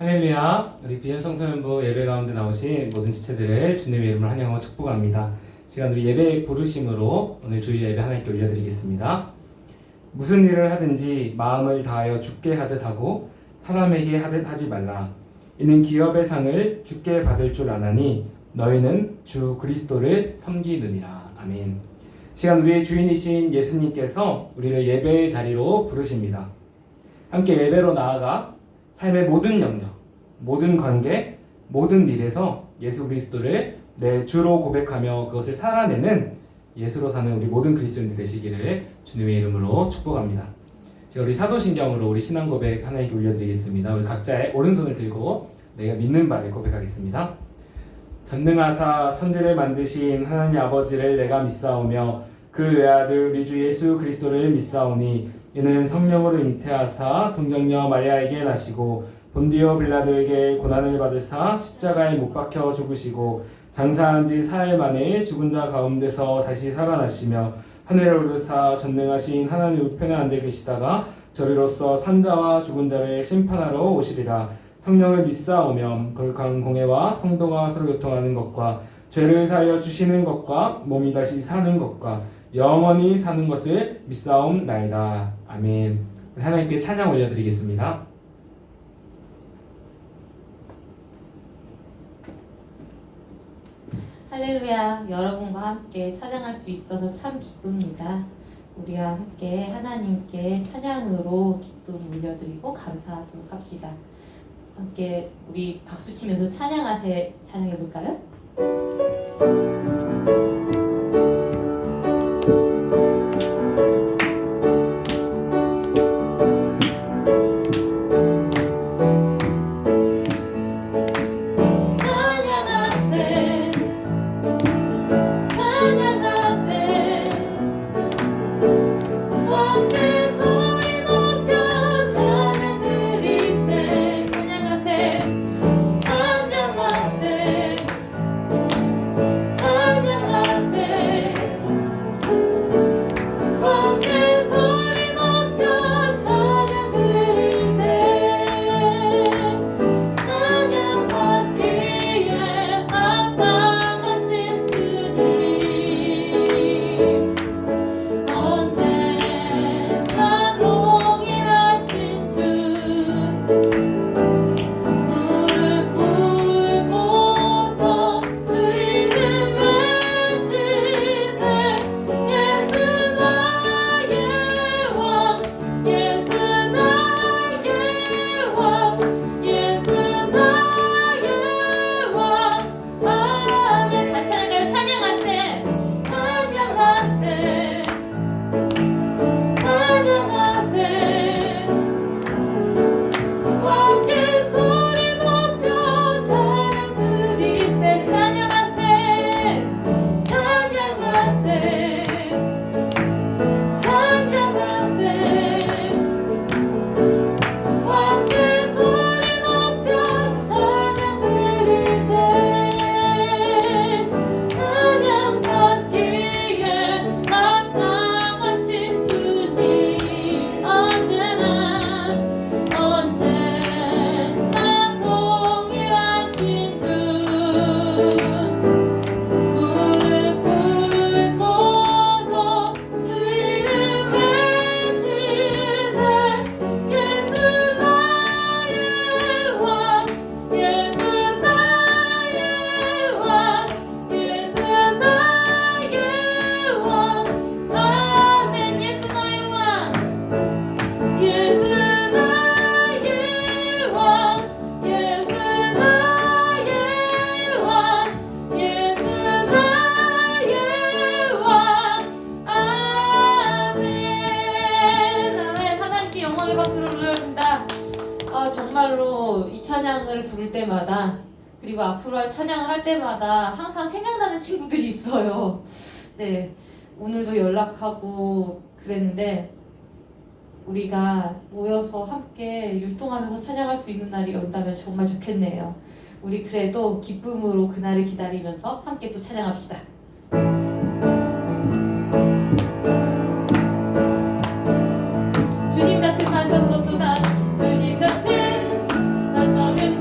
할렐루야. 우리 비전 청소년부 예배 가운데 나오신 모든 지체들을 주님의 이름으로 환영하고 축복합니다. 시간 우리 예배 부르심으로 오늘 주일 예배 하나님께 올려드리겠습니다. 무슨 일을 하든지 마음을 다하여 주께 하듯 하고 사람에게 하듯 하지 말라. 이는 기업의 상을 주께 받을 줄 아나니 너희는 주 그리스도를 섬기느니라. 아멘. 시간 우리의 주인이신 예수님께서 우리를 예배의 자리로 부르십니다. 함께 예배로 나아가 삶의 모든 영역, 모든 관계, 모든 일에서 예수 그리스도를 내 주로 고백하며 그것을 살아내는 예수로 사는 우리 모든 그리스도인들 되시기를 주님의 이름으로 축복합니다. 제가 우리 사도신경으로 우리 신앙 고백 하나님께 올려드리겠습니다. 우리 각자의 오른손을 들고 내가 믿는 바를 고백하겠습니다. 전능하사 천지를 만드신 하나님 아버지를 내가 믿사오며 그 외아들 우리 주 예수 그리스도를 믿사오니 이는 성령으로 잉태하사 동정녀 마리아에게 나시고 본디오 빌라도에게 고난을 받으사 십자가에 못 박혀 죽으시고 장사한 지 사흘 만에 죽은 자 가운데서 다시 살아나시며 하늘에 오르사 전능하신 하나님 우편에 앉아 계시다가 저리로서 산자와 죽은 자를 심판하러 오시리라. 성령을 믿사오며 거룩한 공회와 성도가 서로 교통하는 것과 죄를 사하여 주시는 것과 몸이 다시 사는 것과 영원히 사는 것을 믿사옵나이다. 아멘. 하나님께 찬양 올려드리겠습니다. 할렐루야. 여러분과 함께 찬양할 수 있어서 참 기쁩니다. 우리와 함께 하나님께 찬양으로 기쁨 올려드리고 감사하도록 합시다. 함께 우리 박수 치면서 찬양해 볼까요? 정말로 이 찬양을 부를 때마다 그리고 앞으로 할 찬양을 할 때마다 항상 생각나는 친구들이 있어요. 네, 오늘도 연락하고 그랬는데 우리가 모여서 함께 율동하면서 찬양할 수 있는 날이 온다면 정말 좋겠네요. 우리 그래도 기쁨으로 그날을 기다리면서 함께 또 찬양합시다. 주님 같은 반성은 없도다. 주님 같은 반성은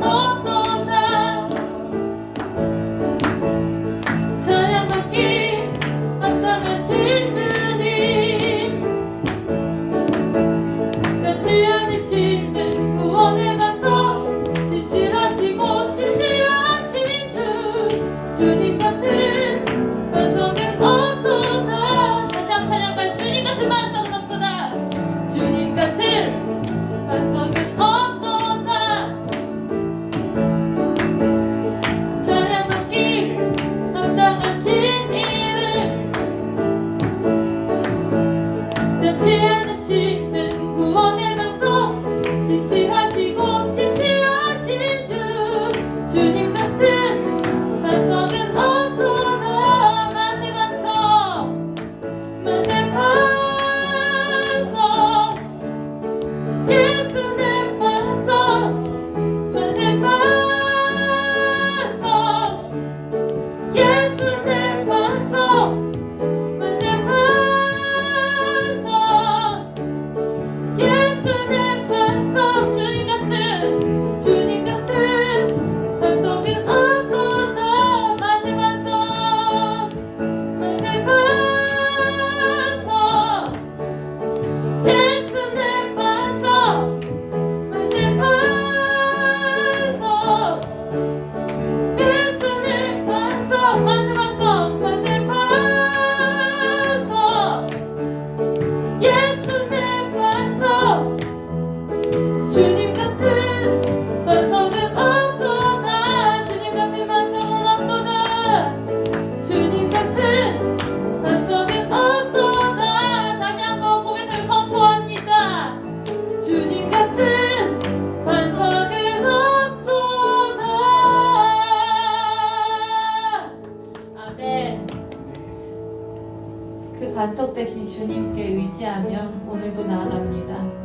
반석 되신 주님께 의지하며 오늘도 나아갑니다.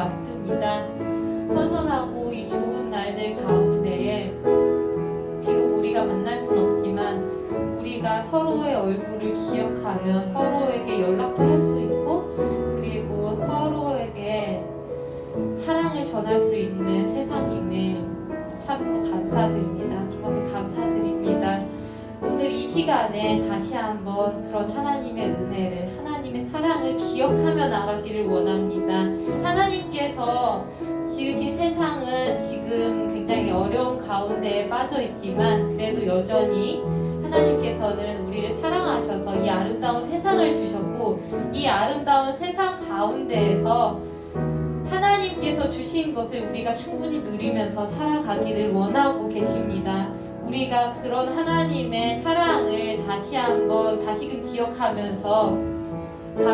왔습니다. 선선하고 이 좋은 날들 가운데에 비록 우리가 만날 순 없지만 우리가 서로의 얼굴을 기억하며 서로에게 연락도 할 수 있고 그리고 서로에게 사랑을 전할 수 있는 세상임을 참으로 감사드립니다. 그것에 감사드립니다. 오늘 이 시간에 다시 한번 그런 하나님의 은혜를, 하나님의 사랑을 기억하며 나가기를 원합니다. 하나님께서 지으신 세상은 지금 굉장히 어려운 가운데에 빠져 있지만 그래도 여전히 하나님께서는 우리를 사랑하셔서 이 아름다운 세상을 주셨고 이 아름다운 세상 가운데에서 하나님께서 주신 것을 우리가 충분히 누리면서 살아가기를 원하고 계십니다. 우리가 그런 하나님의 사랑을 다시금 기억하면서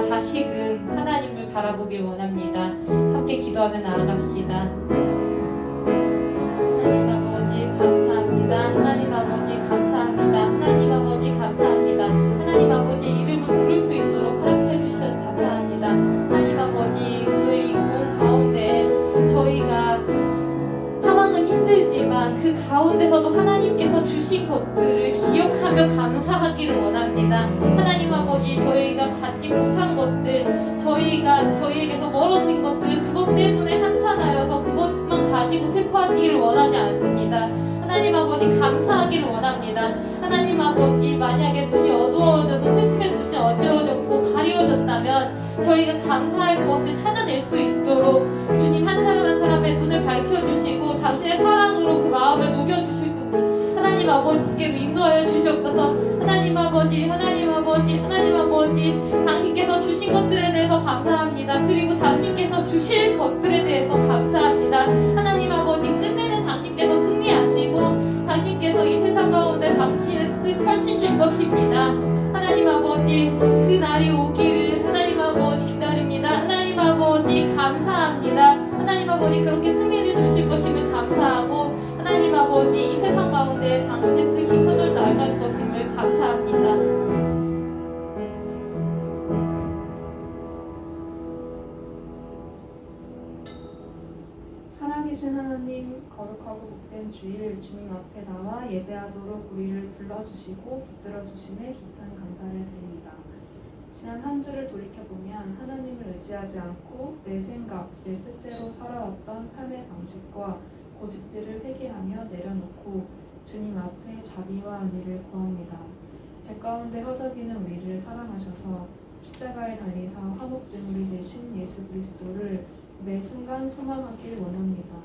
다시금 하나님을 바라보길 원합니다. 함께 기도하며 나아갑시다. 하나님 아버지 감사합니다. 하나님 아버지 감사합니다. 하나님 아버지 감사합니다. 하나님 아버지 이름을 저희가 상황은 힘들지만 그 가운데서도 하나님께서 주신 것들을 기억하며 감사하기를 원합니다. 하나님 아버지, 저희가 갖지 못한 것들, 저희에게서 멀어진 것들, 그것 때문에 한탄하여서 그것만 가지고 슬퍼하기를 원하지 않습니다. 하나님 아버지, 감사하기를 원합니다. 하나님 아버지, 만약에 눈이 어두워져서 슬픔의 눈이 어두워졌고 가리워졌다면 저희가 감사할 것을 찾아낼 수 있도록 주님 한 사람 한 사람의 눈을 밝혀주시고 당신의 사랑으로 그 마음을 녹여주시고 하나님 아버지께로 인도하여 주시옵소서. 하나님 아버지, 당신께서 주신 것들에 대해서 감사합니다. 그리고 당신께서 주실 것들에 대해서 감사합니다. 하나님 아버지, 끝내는 당신께서 승리하시고 당신께서 이 세상 가운데 당신의 뜻을 펼치실 것입니다. 하나님 아버지, 그 날이 오기를 하나님 아버지 기다립니다. 하나님 아버지 감사합니다. 하나님 아버지, 그렇게 승리를 주실 것임을 감사하고 하나님 아버지, 이 세상 가운데 당신의 뜻이 펴져 나갈 것임을 감사합니다. 살아계신 하나님, 거룩하고 복된 주일 주님 앞에 나와 예배하도록 우리를 불러주시고 붙들어주심에 깊은 감사를 드립니다. 지난 한 주를 돌이켜보면 하나님을 의지하지 않고 내 생각, 내 뜻대로 살아왔던 삶의 방식과 고집들을 회개하며 내려놓고 주님 앞에 자비와 은혜를 구합니다. 제 가운데 허덕이는 우리를 사랑하셔서 십자가에 달리사 화목제물이 되신 예수 그리스도를 매 순간 소망하길 원합니다.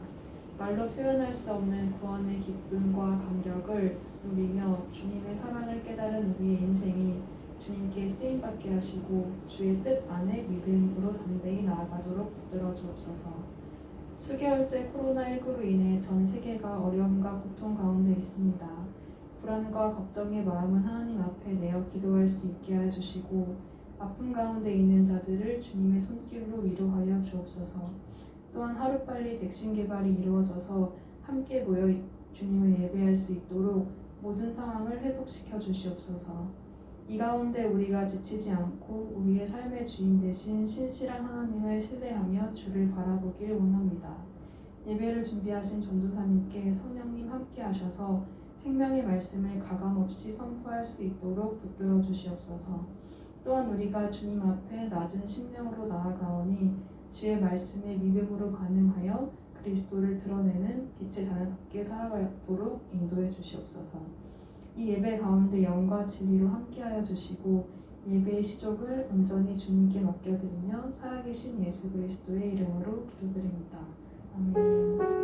말로 표현할 수 없는 구원의 기쁨과 감격을 누리며 주님의 사랑을 깨달은 우리의 인생이 주님께 쓰임받게 하시고 주의 뜻 안에 믿음으로 담대히 나아가도록 붙들어 주옵소서. 수개월째 코로나19로 인해 전 세계가 어려움과 고통 가운데 있습니다. 불안과 걱정의 마음은 하나님 앞에 내어 기도할 수 있게 해주시고 아픔 가운데 있는 자들을 주님의 손길로 위로하여 주옵소서. 또한 하루빨리 백신 개발이 이루어져서 함께 모여 주님을 예배할 수 있도록 모든 상황을 회복시켜 주시옵소서. 이 가운데 우리가 지치지 않고 우리의 삶의 주인 되신 신실한 하나님을 신뢰하며 주를 바라보길 원합니다. 예배를 준비하신 전도사님께 성령님 함께 하셔서 생명의 말씀을 가감없이 선포할 수 있도록 붙들어 주시옵소서. 또한 우리가 주님 앞에 낮은 심령으로 나아가오니 주의 말씀에 믿음으로 반응하여 그리스도를 드러내는 빛의 자녀답게 살아가도록 인도해 주시옵소서. 이 예배 가운데 영과 진리로 함께하여 주시고 예배의 시족을 온전히 주님께 맡겨드리며 살아계신 예수 그리스도의 이름으로 기도드립니다. 아멘.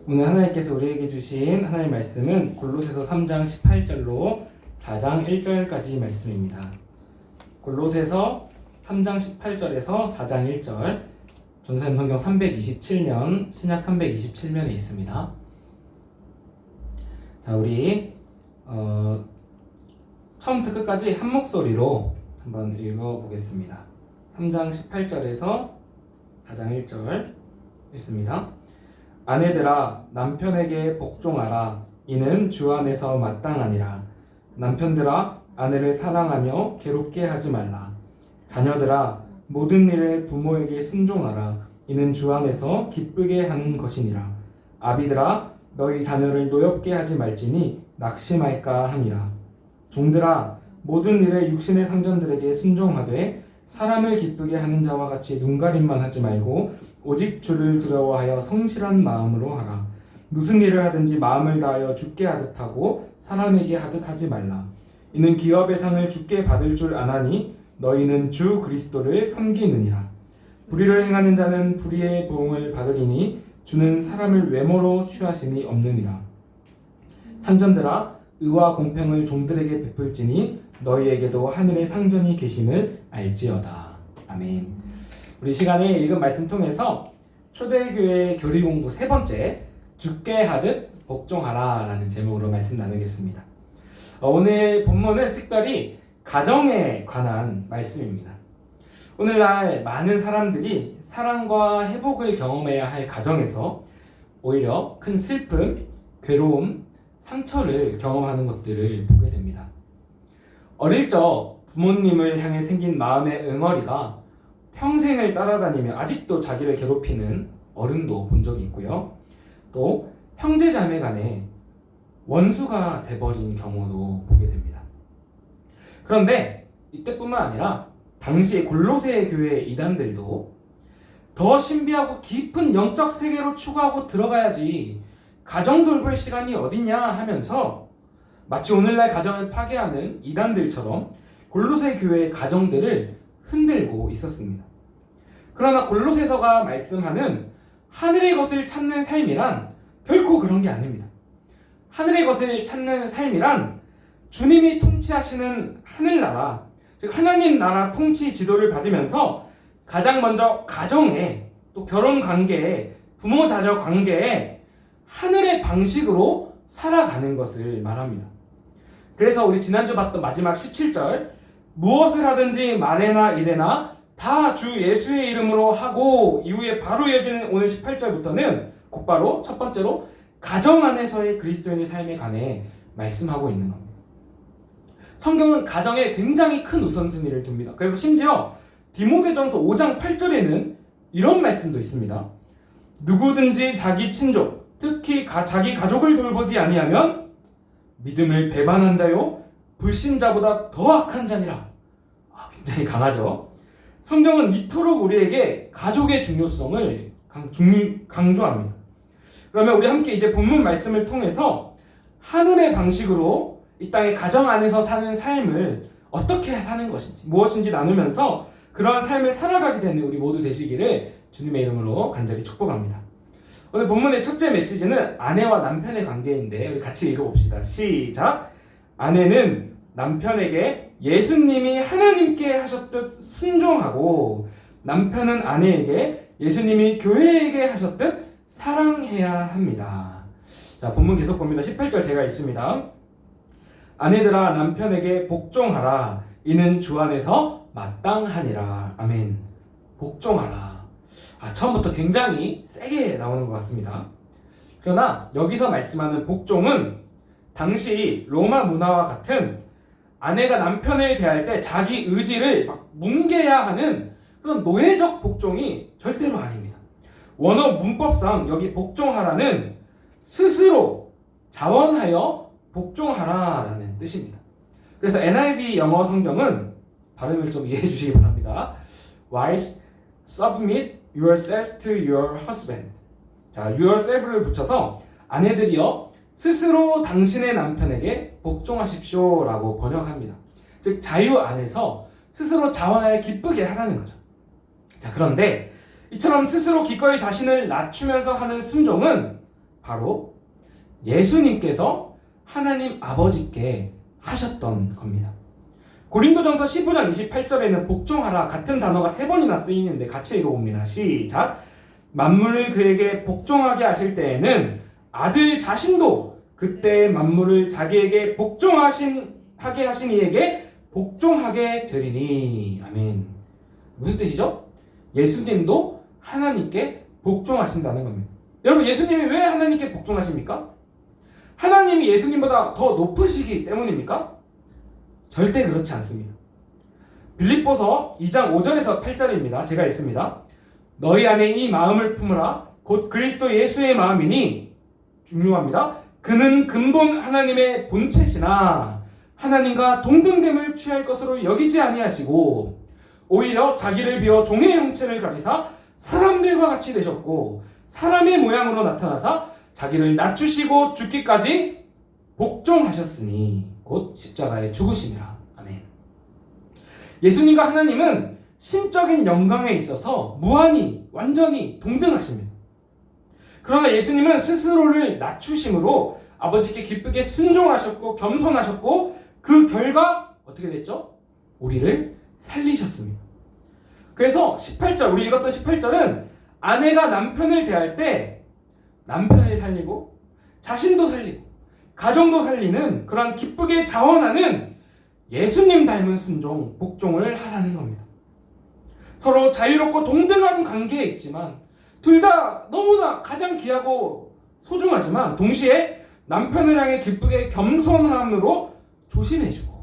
오늘 하나님께서 우리에게 주신 하나님의 말씀은 골로새서 3장 18절로 4장 1절까지 말씀입니다. 골로새서 3장 18절에서 4장 1절, 전사님 성경 327면, 신약 327면에 있습니다. 자, 우리 처음부터 끝까지 한 목소리로 한번 읽어보겠습니다. 3장 18절에서 4장 1절 읽습니다. 아내들아, 남편에게 복종하라. 이는 주 안에서 마땅하니라. 남편들아, 아내를 사랑하며 괴롭게 하지 말라. 자녀들아, 모든 일에 부모에게 순종하라. 이는 주 안에서 기쁘게 하는 것이니라. 아비들아, 너희 자녀를 노엽게 하지 말지니 낙심할까 함이라. 종들아, 모든 일에 육신의 상전들에게 순종하되 사람을 기쁘게 하는 자와 같이 눈가림만 하지 말고 오직 주를 두려워하여 성실한 마음으로 하라. 무슨 일을 하든지 마음을 다하여 주께 하듯 하고 사람에게 하듯 하지 말라. 이는 기업의 상을 주께 받을 줄 아나니 너희는 주 그리스도를 섬기느니라. 불의를 행하는 자는 불의의 보응을 받으리니 주는 사람을 외모로 취하심이 없느니라. 상전들아, 의와 공평을 종들에게 베풀지니 너희에게도 하늘의 상전이 계심을 알지어다. 아멘. 우리 시간에 읽은 말씀 통해서 초대교회 교리공부 세 번째, 주께 하듯 복종하라 라는 제목으로 말씀 나누겠습니다. 오늘 본문은 특별히 가정에 관한 말씀입니다. 오늘날 많은 사람들이 사랑과 회복을 경험해야 할 가정에서 오히려 큰 슬픔, 괴로움, 상처를 경험하는 것들을 보게 됩니다. 어릴 적 부모님을 향해 생긴 마음의 응어리가 평생을 따라다니며 아직도 자기를 괴롭히는 어른도 본 적이 있고요. 또 형제 자매 간에 원수가 돼버린 경우도 보게 됩니다. 그런데 이때뿐만 아니라 당시 골로새 교회 이단들도 더 신비하고 깊은 영적 세계로 추구하고 들어가야지 가정 돌볼 시간이 어딨냐 하면서 마치 오늘날 가정을 파괴하는 이단들처럼 골로새 교회의 가정들을 흔들고 있었습니다. 그러나 골로새서가 말씀하는 하늘의 것을 찾는 삶이란 결코 그런 게 아닙니다. 하늘의 것을 찾는 삶이란 주님이 통치하시는 하늘나라, 즉 하나님 나라 통치 지도를 받으면서 가장 먼저 가정에, 또 결혼 관계에, 부모 자녀 관계에 하늘의 방식으로 살아가는 것을 말합니다. 그래서 우리 지난주 봤던 마지막 17절, 무엇을 하든지 말에나 이래나 다 주 예수의 이름으로 하고, 이후에 바로 이어지는 오늘 18절부터는 곧바로 첫 번째로 가정 안에서의 그리스도인의 삶에 관해 말씀하고 있는 겁니다. 성경은 가정에 굉장히 큰 우선순위를 둡니다. 그래서 심지어 디모데전서 5장 8절에는 이런 말씀도 있습니다. 누구든지 자기 친족, 특히 자기 가족을 돌보지 아니하면 믿음을 배반한 자요 불신자보다 더 악한 자니라. 굉장히 강하죠. 성경은 이토록 우리에게 가족의 중요성을 강조합니다. 그러면 우리 함께 이제 본문 말씀을 통해서 하늘의 방식으로 이 땅의 가정 안에서 사는 삶을 어떻게 사는 것인지, 무엇인지 나누면서 그러한 삶을 살아가게 되는 우리 모두 되시기를 주님의 이름으로 간절히 축복합니다. 오늘 본문의 첫째 메시지는 아내와 남편의 관계인데 우리 같이 읽어봅시다. 시작! 아내는 남편에게 예수님이 하나님께 하셨듯 순종하고, 남편은 아내에게 예수님이 교회에게 하셨듯 사랑해야 합니다. 자, 본문 계속 봅니다. 18절 제가 읽습니다. 아내들아 남편에게 복종하라. 이는 주 안에서 마땅하니라. 아멘. 복종하라. 처음부터 굉장히 세게 나오는 것 같습니다. 그러나 여기서 말씀하는 복종은 당시 로마 문화와 같은 아내가 남편을 대할 때 자기 의지를 막 뭉개야 하는 그런 노예적 복종이 절대로 아닙니다. 원어 문법상 여기 복종하라는 스스로 자원하여 복종하라라는 뜻입니다. 그래서 NIV 영어 성경은 발음을 좀 이해해 주시기 바랍니다. Wives, submit yourself to your husband. 자, yourself를 붙여서 아내들이여 스스로 당신의 남편에게 복종하십시오라고 번역합니다. 즉 자유 안에서 스스로 자원하여 기쁘게 하라는 거죠. 자, 그런데 이처럼 스스로 기꺼이 자신을 낮추면서 하는 순종은 바로 예수님께서 하나님 아버지께 하셨던 겁니다. 고린도전서 15장 28절에는 복종하라 같은 단어가 3번이나 쓰이는데 같이 읽어봅니다. 시작! 만물을 그에게 복종하게 하실 때에는 아들 자신도 그때 만물을 자기에게 복종하게 하신 이에게 복종하게 되리니. 아멘. 무슨 뜻이죠? 예수님도 하나님께 복종하신다는 겁니다. 여러분, 예수님이 왜 하나님께 복종하십니까? 하나님이 예수님보다 더 높으시기 때문입니까? 절대 그렇지 않습니다. 빌립보서 2장 5절에서 8절입니다. 제가 읽습니다. 너희 안에 이 마음을 품으라. 곧 그리스도 예수의 마음이니, 중요합니다. 그는 근본 하나님의 본체시나 하나님과 동등됨을 취할 것으로 여기지 아니하시고 오히려 자기를 비워 종의 형체를 가지사 사람들과 같이 되셨고 사람의 모양으로 나타나사 자기를 낮추시고 죽기까지 복종하셨으니 곧 십자가에 죽으심이라. 아멘. 예수님과 하나님은 신적인 영광에 있어서 무한히 완전히 동등하십니다. 그러나 예수님은 스스로를 낮추심으로 아버지께 기쁘게 순종하셨고 겸손하셨고 그 결과 어떻게 됐죠? 우리를 살리셨습니다. 그래서 18절, 우리 읽었던 18절은 아내가 남편을 대할 때 남편을 살리고 자신도 살리고 가정도 살리는 그런 기쁘게 자원하는 예수님 닮은 순종, 복종을 하라는 겁니다. 서로 자유롭고 동등한 관계에 있지만 둘 다 너무나 가장 귀하고 소중하지만 동시에 남편을 향해 기쁘게 겸손함으로 조심해주고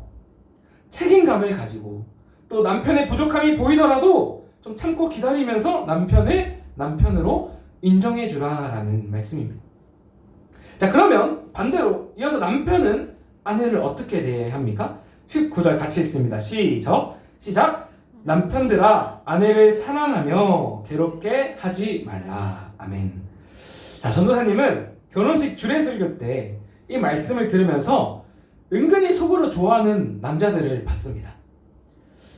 책임감을 가지고 또 남편의 부족함이 보이더라도 좀 참고 기다리면서 남편을 남편으로 인정해주라라는 말씀입니다. 자, 그러면 반대로 이어서 남편은 아내를 어떻게 대해야 합니까? 19절 같이 읽습니다. 시작. 남편들아 아내를 사랑하며 괴롭게 하지 말라. 아멘. 자, 전도사님은 결혼식 주례설교 때 이 말씀을 들으면서 은근히 속으로 좋아하는 남자들을 봤습니다.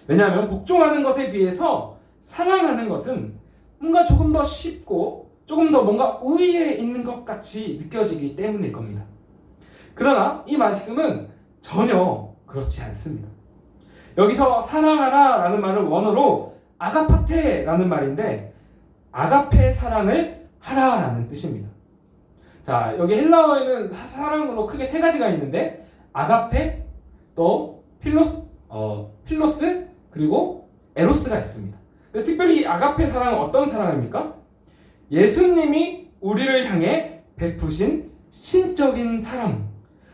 왜냐하면 복종하는 것에 비해서 사랑하는 것은 뭔가 조금 더 쉽고 조금 더 뭔가 우위에 있는 것 같이 느껴지기 때문일 겁니다. 그러나 이 말씀은 전혀 그렇지 않습니다. 여기서 사랑하라 라는 말은 원어로 아가파테라는 말인데 아가페 사랑을 하라 라는 뜻입니다. 자, 여기 헬라어에는 사랑으로 크게 세 가지가 있는데 아가페, 또 필로스, 그리고 에로스가 있습니다. 특별히 아가페 사랑은 어떤 사랑입니까? 예수님이 우리를 향해 베푸신 신적인 사랑,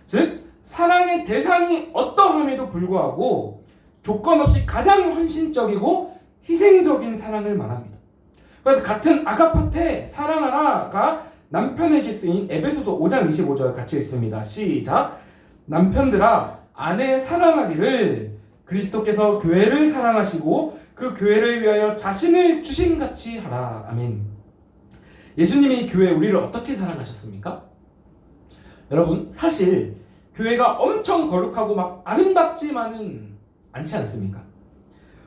즉 사랑의 대상이 어떠함에도 불구하고 조건 없이 가장 헌신적이고 희생적인 사랑을 말합니다. 그래서 같은 아가파테 사랑하라가 남편에게 쓰인 에베소서 5장 25절 같이 읽습니다. 시작. 남편들아 아내 사랑하기를 그리스도께서 교회를 사랑하시고 그 교회를 위하여 자신을 주신같이 하라. 아멘. 예수님이 교회 우리를 어떻게 사랑하셨습니까? 여러분, 사실 교회가 엄청 거룩하고 막 아름답지만은 않지 않습니까?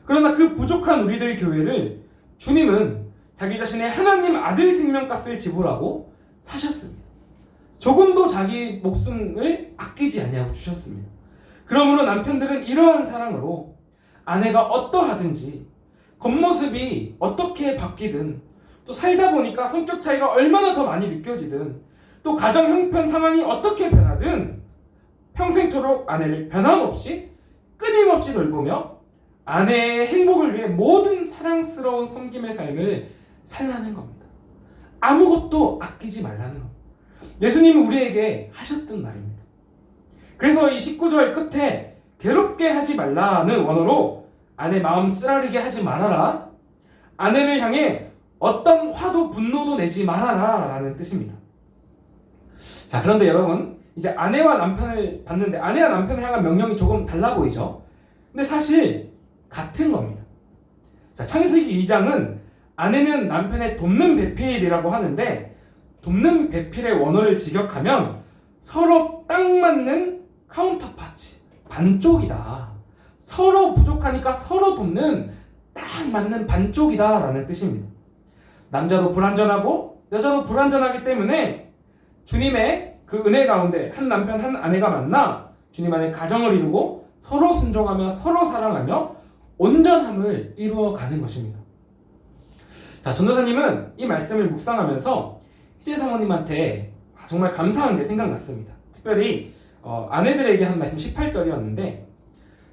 그러나 그 부족한 우리들 교회를 주님은 자기 자신의 하나님 아들 생명값을 지불하고 사셨습니다. 조금도 자기 목숨을 아끼지 아니하고 주셨습니다. 그러므로 남편들은 이러한 사랑으로 아내가 어떠하든지 겉모습이 어떻게 바뀌든 또 살다 보니까 성격 차이가 얼마나 더 많이 느껴지든 또 가정 형편 상황이 어떻게 변하든 평생토록 아내를 변함없이 끊임없이 돌보며 아내의 행복을 위해 모든 사랑스러운 섬김의 삶을 살라는 겁니다. 아무것도 아끼지 말라는 겁니다. 예수님이 우리에게 하셨던 말입니다. 그래서 이 19절 끝에 괴롭게 하지 말라는 원어로 아내 마음 쓰라리게 하지 말아라, 아내를 향해 어떤 화도 분노도 내지 말아라 라는 뜻입니다. 자, 그런데 여러분, 이제 아내와 남편을 봤는데 아내와 남편을 향한 명령이 조금 달라 보이죠? 근데 사실 같은 겁니다. 자, 창세기 2장은 아내는 남편의 돕는 배필이라고 하는데 돕는 배필의 원어를 직역하면 서로 딱 맞는 카운터파트, 반쪽이다. 서로 부족하니까 서로 돕는 딱 맞는 반쪽이다 라는 뜻입니다. 남자도 불완전하고 여자도 불완전하기 때문에 주님의 그 은혜 가운데 한 남편 한 아내가 만나 주님 안에 가정을 이루고 서로 순종하며 서로 사랑하며 온전함을 이루어가는 것입니다. 자, 전도사님은 이 말씀을 묵상하면서 희재 사모님한테 정말 감사한 게 생각났습니다. 특별히 아내들에게 한 말씀 18절이었는데,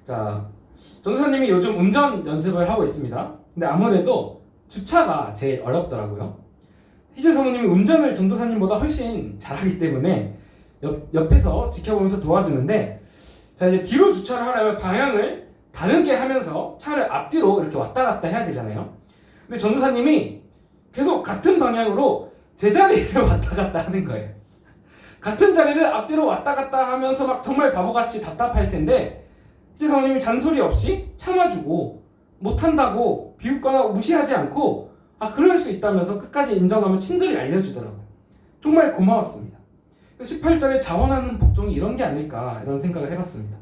자, 전도사님이 요즘 운전 연습을 하고 있습니다. 근데 아무래도 주차가 제일 어렵더라고요. 희재 사모님이 운전을 전도사님보다 훨씬 잘하기 때문에 옆에서 지켜보면서 도와주는데, 자, 이제 뒤로 주차를 하려면 방향을 다르게 하면서 차를 앞뒤로 이렇게 왔다 갔다 해야 되잖아요. 근데 전도사님이 계속 같은 방향으로 제자리를 왔다 갔다 하는 거예요. 같은 자리를 앞뒤로 왔다 갔다 하면서 막 정말 바보같이 답답할 텐데 희재 사모님이 잔소리 없이 참아주고 못한다고 비웃거나 무시하지 않고 그럴 수 있다면서 끝까지 인정하며 친절히 알려주더라고요. 정말 고마웠습니다. 18절에 자원하는 복종이 이런 게 아닐까 이런 생각을 해봤습니다.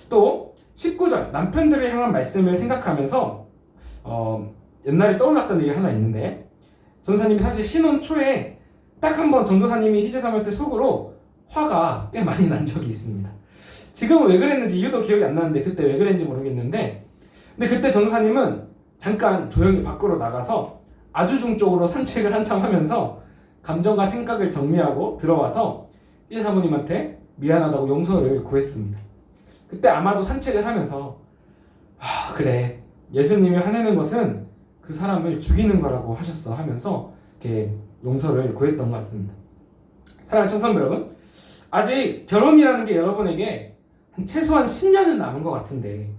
또 19절 남편들을 향한 말씀을 생각하면서 옛날에 떠올랐던 일이 하나 있는데, 전도사님이 사실 신혼 초에 딱 한 번 전도사님이 희재사모한테 속으로 화가 꽤 많이 난 적이 있습니다. 지금은 왜 그랬는지 이유도 기억이 안 나는데 그때 왜 그랬는지 모르겠는데, 근데 그때 전도사님은 잠깐 조용히 밖으로 나가서 아주중적으로 산책을 한참 하면서 감정과 생각을 정리하고 들어와서 희재사모님한테 미안하다고 용서를 구했습니다. 그때 아마도 산책을 하면서 그래, 예수님이 화내는 것은 그 사람을 죽이는 거라고 하셨어 하면서 이렇게 용서를 구했던 것 같습니다. 사랑하는 청소년 여러분, 아직 결혼이라는 게 여러분에게 최소한 10년은 남은 것 같은데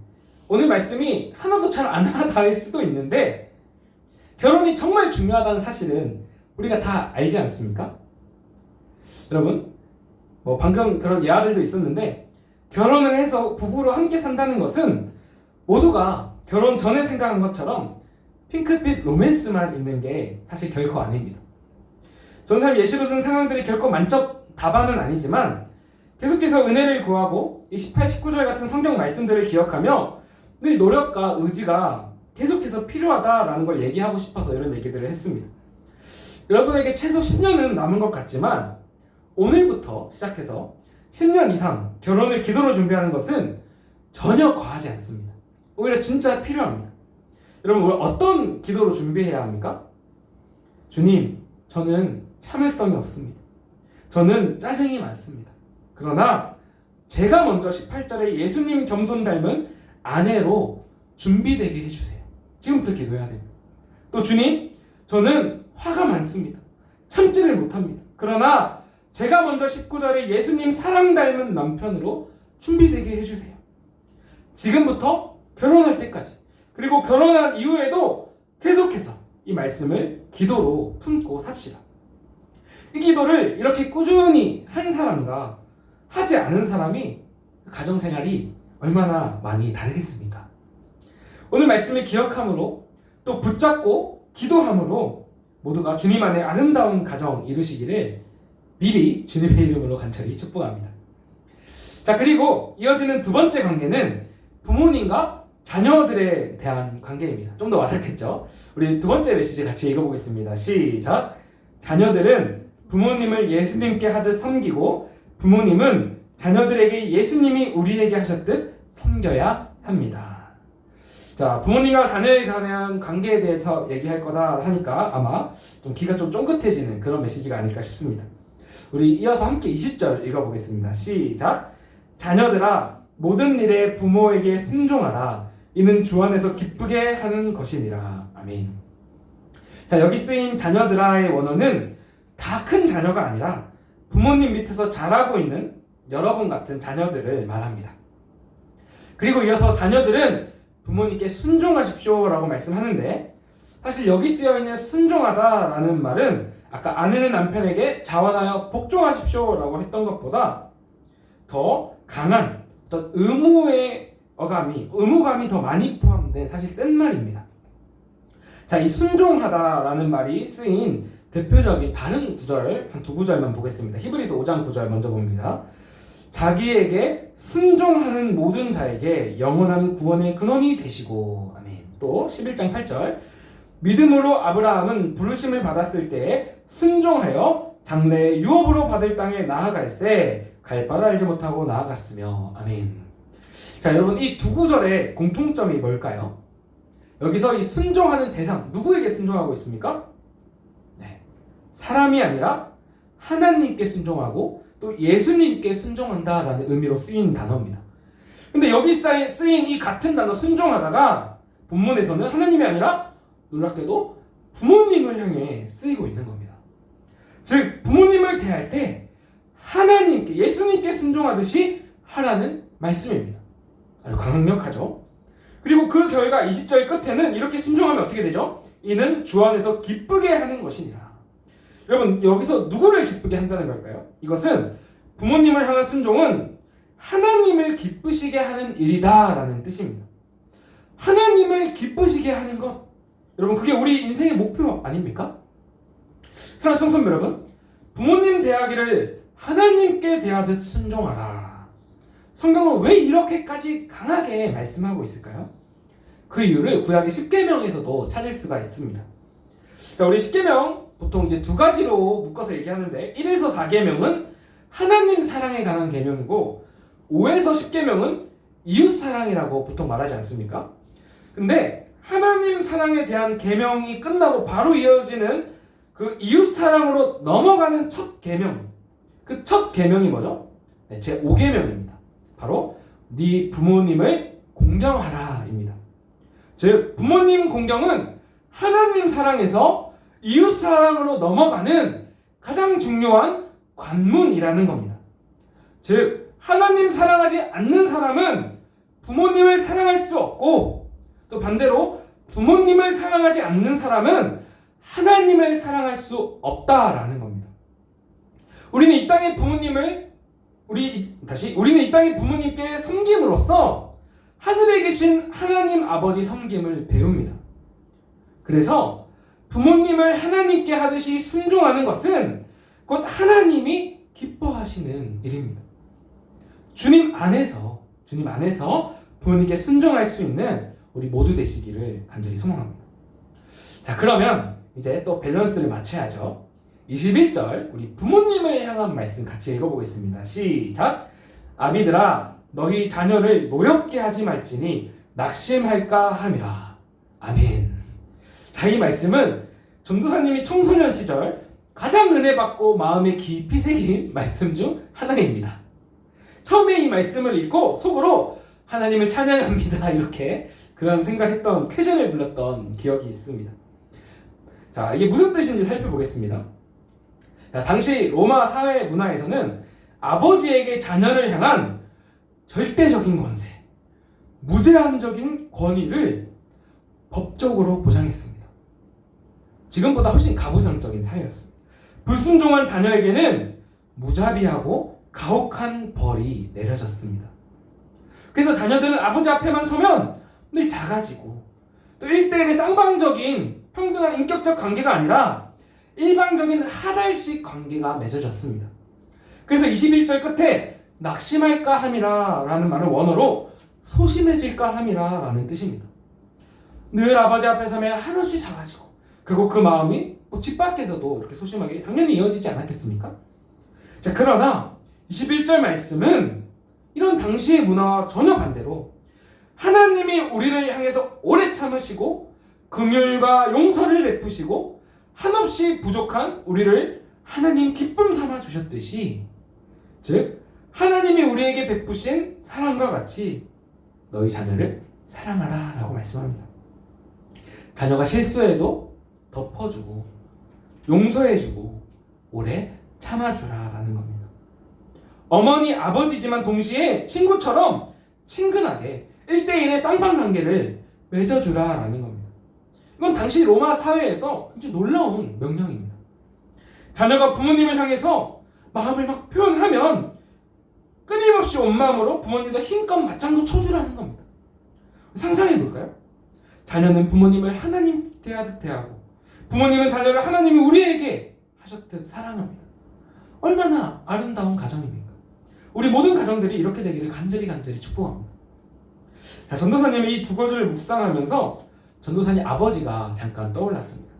오늘 말씀이 하나도 잘 안 와닿을 수도 있는데 결혼이 정말 중요하다는 사실은 우리가 다 알지 않습니까? 여러분, 뭐 방금 그런 예화들도 있었는데 결혼을 해서 부부로 함께 산다는 것은 모두가 결혼 전에 생각한 것처럼 핑크빛 로맨스만 있는 게 사실 결코 아닙니다. 전사님 예시로 든 상황들이 결코 만적 답안은 아니지만 계속해서 은혜를 구하고 이 18, 19절 같은 성경 말씀들을 기억하며 늘 노력과 의지가 계속해서 필요하다라는 걸 얘기하고 싶어서 이런 얘기들을 했습니다. 여러분에게 최소 10년은 남은 것 같지만 오늘부터 시작해서 10년 이상 결혼을 기도로 준비하는 것은 전혀 과하지 않습니다. 오히려 진짜 필요합니다. 여러분, 우리 어떤 기도로 준비해야 합니까? 주님, 저는 참을성이 없습니다. 저는 짜증이 많습니다. 그러나 제가 먼저 18절에 예수님 겸손 닮은 아내로 준비되게 해주세요. 지금부터 기도해야 됩니다. 또 주님, 저는 화가 많습니다. 참지를 못합니다. 그러나 제가 먼저 19절에 예수님 사랑 닮은 남편으로 준비되게 해주세요. 지금부터 결혼할 때까지, 그리고 결혼한 이후에도 계속해서 이 말씀을 기도로 품고 삽시다. 이 기도를 이렇게 꾸준히 한 사람과 하지 않은 사람이 가정생활이 얼마나 많이 다르겠습니까? 오늘 말씀을 기억함으로 또 붙잡고 기도함으로 모두가 주님 안에 아름다운 가정 이루시기를 미리 주님의 이름으로 간절히 축복합니다. 자, 그리고 이어지는 두 번째 관계는 부모님과 자녀들에 대한 관계입니다. 좀 더 와닿겠죠? 우리 두 번째 메시지 같이 읽어보겠습니다. 시작! 자녀들은 부모님을 예수님께 하듯 섬기고 부모님은 자녀들에게 예수님이 우리에게 하셨듯 섬겨야 합니다. 자, 부모님과 자녀에 관한 관계에 대해서 얘기할 거다 하니까 아마 좀 귀가 좀 쫑긋해지는 그런 메시지가 아닐까 싶습니다. 우리 이어서 함께 20절 읽어보겠습니다. 시작! 자녀들아, 모든 일에 부모에게 순종하라. 이는 주 안에서 기쁘게 하는 것이니라. 아멘. 자, 여기 쓰인 자녀들아의 원어는 다 큰 자녀가 아니라 부모님 밑에서 자라고 있는 여러분 같은 자녀들을 말합니다. 그리고 이어서 자녀들은 부모님께 순종하십시오 라고 말씀하는데, 사실 여기 쓰여있는 순종하다 라는 말은 아까 아내는 남편에게 자원하여 복종하십시오 라고 했던 것보다 더 강한 어떤 의무감이 더 많이 포함된 사실 센 말입니다. 자, 이 순종하다라는 말이 쓰인 대표적인 다른 구절 한 두 구절만 보겠습니다. 히브리서 5장 9절 먼저 봅니다. 자기에게 순종하는 모든 자에게 영원한 구원의 근원이 되시고. 아멘. 또 11장 8절 믿음으로 아브라함은 부르심을 받았을 때 순종하여 장래의 유업으로 받을 땅에 나아갈새 갈 바를 알지 못하고 나아갔으며. 아멘. 자, 여러분, 이 두 구절의 공통점이 뭘까요? 여기서 이 순종하는 대상, 누구에게 순종하고 있습니까? 네, 사람이 아니라 하나님께 순종하고 또 예수님께 순종한다라는 의미로 쓰인 단어입니다. 근데 여기 쓰인 이 같은 단어 순종하다가 본문에서는 하나님이 아니라 놀랍게도 부모님을 향해 쓰이고 있는 겁니다. 즉, 부모님을 대할 때 하나님께, 예수님께 순종하듯이 하라는 말씀입니다. 아주 강력하죠. 그리고 그 결과 20절 끝에는 이렇게 순종하면 어떻게 되죠? 이는 주 안에서 기쁘게 하는 것이니라. 여러분, 여기서 누구를 기쁘게 한다는 걸까요? 이것은 부모님을 향한 순종은 하나님을 기쁘시게 하는 일이다 라는 뜻입니다. 하나님을 기쁘시게 하는 것, 여러분, 그게 우리 인생의 목표 아닙니까? 사랑하는 청소년 여러분, 부모님 대하기를 하나님께 대하듯 순종하라. 성경은 왜 이렇게까지 강하게 말씀하고 있을까요? 그 이유를 구약의 10계명에서도 찾을 수가 있습니다. 자, 우리 10계명 보통 이제 두 가지로 묶어서 얘기하는데 1에서 4계명은 하나님 사랑에 관한 계명이고 5에서 10계명은 이웃 사랑이라고 보통 말하지 않습니까? 근데 하나님 사랑에 대한 계명이 끝나고 바로 이어지는 그 이웃 사랑으로 넘어가는 첫 계명, 그 첫 계명이 뭐죠? 네, 제 5계명입니다. 바로 네 부모님을 공경하라 입니다. 즉 부모님 공경은 하나님 사랑에서 이웃 사랑으로 넘어가는 가장 중요한 관문이라는 겁니다. 즉 하나님 사랑하지 않는 사람은 부모님을 사랑할 수 없고, 또 반대로 부모님을 사랑하지 않는 사람은 하나님을 사랑할 수 없다라는 겁니다. 우리는 이 땅의 부모님께 섬김으로써 하늘에 계신 하나님 아버지 섬김을 배웁니다. 그래서 부모님을 하나님께 하듯이 순종하는 것은 곧 하나님이 기뻐하시는 일입니다. 주님 안에서 부모님께 순종할 수 있는 우리 모두 되시기를 간절히 소망합니다. 자, 그러면 이제 또 밸런스를 맞춰야죠. 21절 우리 부모님을 향한 말씀 같이 읽어보겠습니다. 시작! 아비들아 너희 자녀를 노엽게 하지 말지니 낙심할까 함이라. 아멘. 자, 이 말씀은 전도사님이 청소년 시절 가장 은혜 받고 마음에 깊이 새긴 말씀 중 하나입니다. 처음에 이 말씀을 읽고 속으로 하나님을 찬양합니다 이렇게 그런 생각했던, 쾌전을 불렀던 기억이 있습니다. 자, 이게 무슨 뜻인지 살펴보겠습니다. 자, 당시 로마 사회 문화에서는 아버지에게 자녀를 향한 절대적인 권세, 무제한적인 권위를 법적으로 보장했습니다. 지금보다 훨씬 가부장적인 사회였습니다. 불순종한 자녀에게는 무자비하고 가혹한 벌이 내려졌습니다. 그래서 자녀들은 아버지 앞에만 서면 늘 작아지고, 또 1대1의 쌍방적인 평등한 인격적 관계가 아니라 일방적인 하달식 관계가 맺어졌습니다. 그래서 21절 끝에 낙심할까 함이라 라는 말은 원어로 소심해질까 함이라 라는 뜻입니다. 늘 아버지 앞에 서면 한없이 작아지고, 그리고 그 마음이 집 밖에서도 이렇게 소심하게 당연히 이어지지 않았겠습니까? 자, 그러나 21절 말씀은 이런 당시의 문화와 전혀 반대로 하나님이 우리를 향해서 오래 참으시고 긍휼과 용서를 베푸시고 한없이 부족한 우리를 하나님 기쁨 삼아 주셨듯이, 즉 하나님이 우리에게 베푸신 사랑과 같이 너희 자녀를 사랑하라 라고 말씀합니다. 자녀가 실수해도 덮어주고 용서해주고 오래 참아주라 라는 겁니다. 어머니 아버지지만 동시에 친구처럼 친근하게 1대1의 쌍방관계를 맺어주라 라는 겁니다. 이건 당시 로마 사회에서 굉장히 놀라운 명령입니다. 자녀가 부모님을 향해서 마음을 막 표현하면 끊임없이 온 마음으로 부모님도 힘껏 맞장구 쳐주라는 겁니다. 상상해 볼까요? 자녀는 부모님을 하나님 대하듯 대하고, 부모님은 자녀를 하나님이 우리에게 하셨듯 사랑합니다. 얼마나 아름다운 가정입니까? 우리 모든 가정들이 이렇게 되기를 간절히 축복합니다. 자, 전도사님이 이 두 구절을 묵상하면서 전도사님 아버지가 잠깐 떠올랐습니다.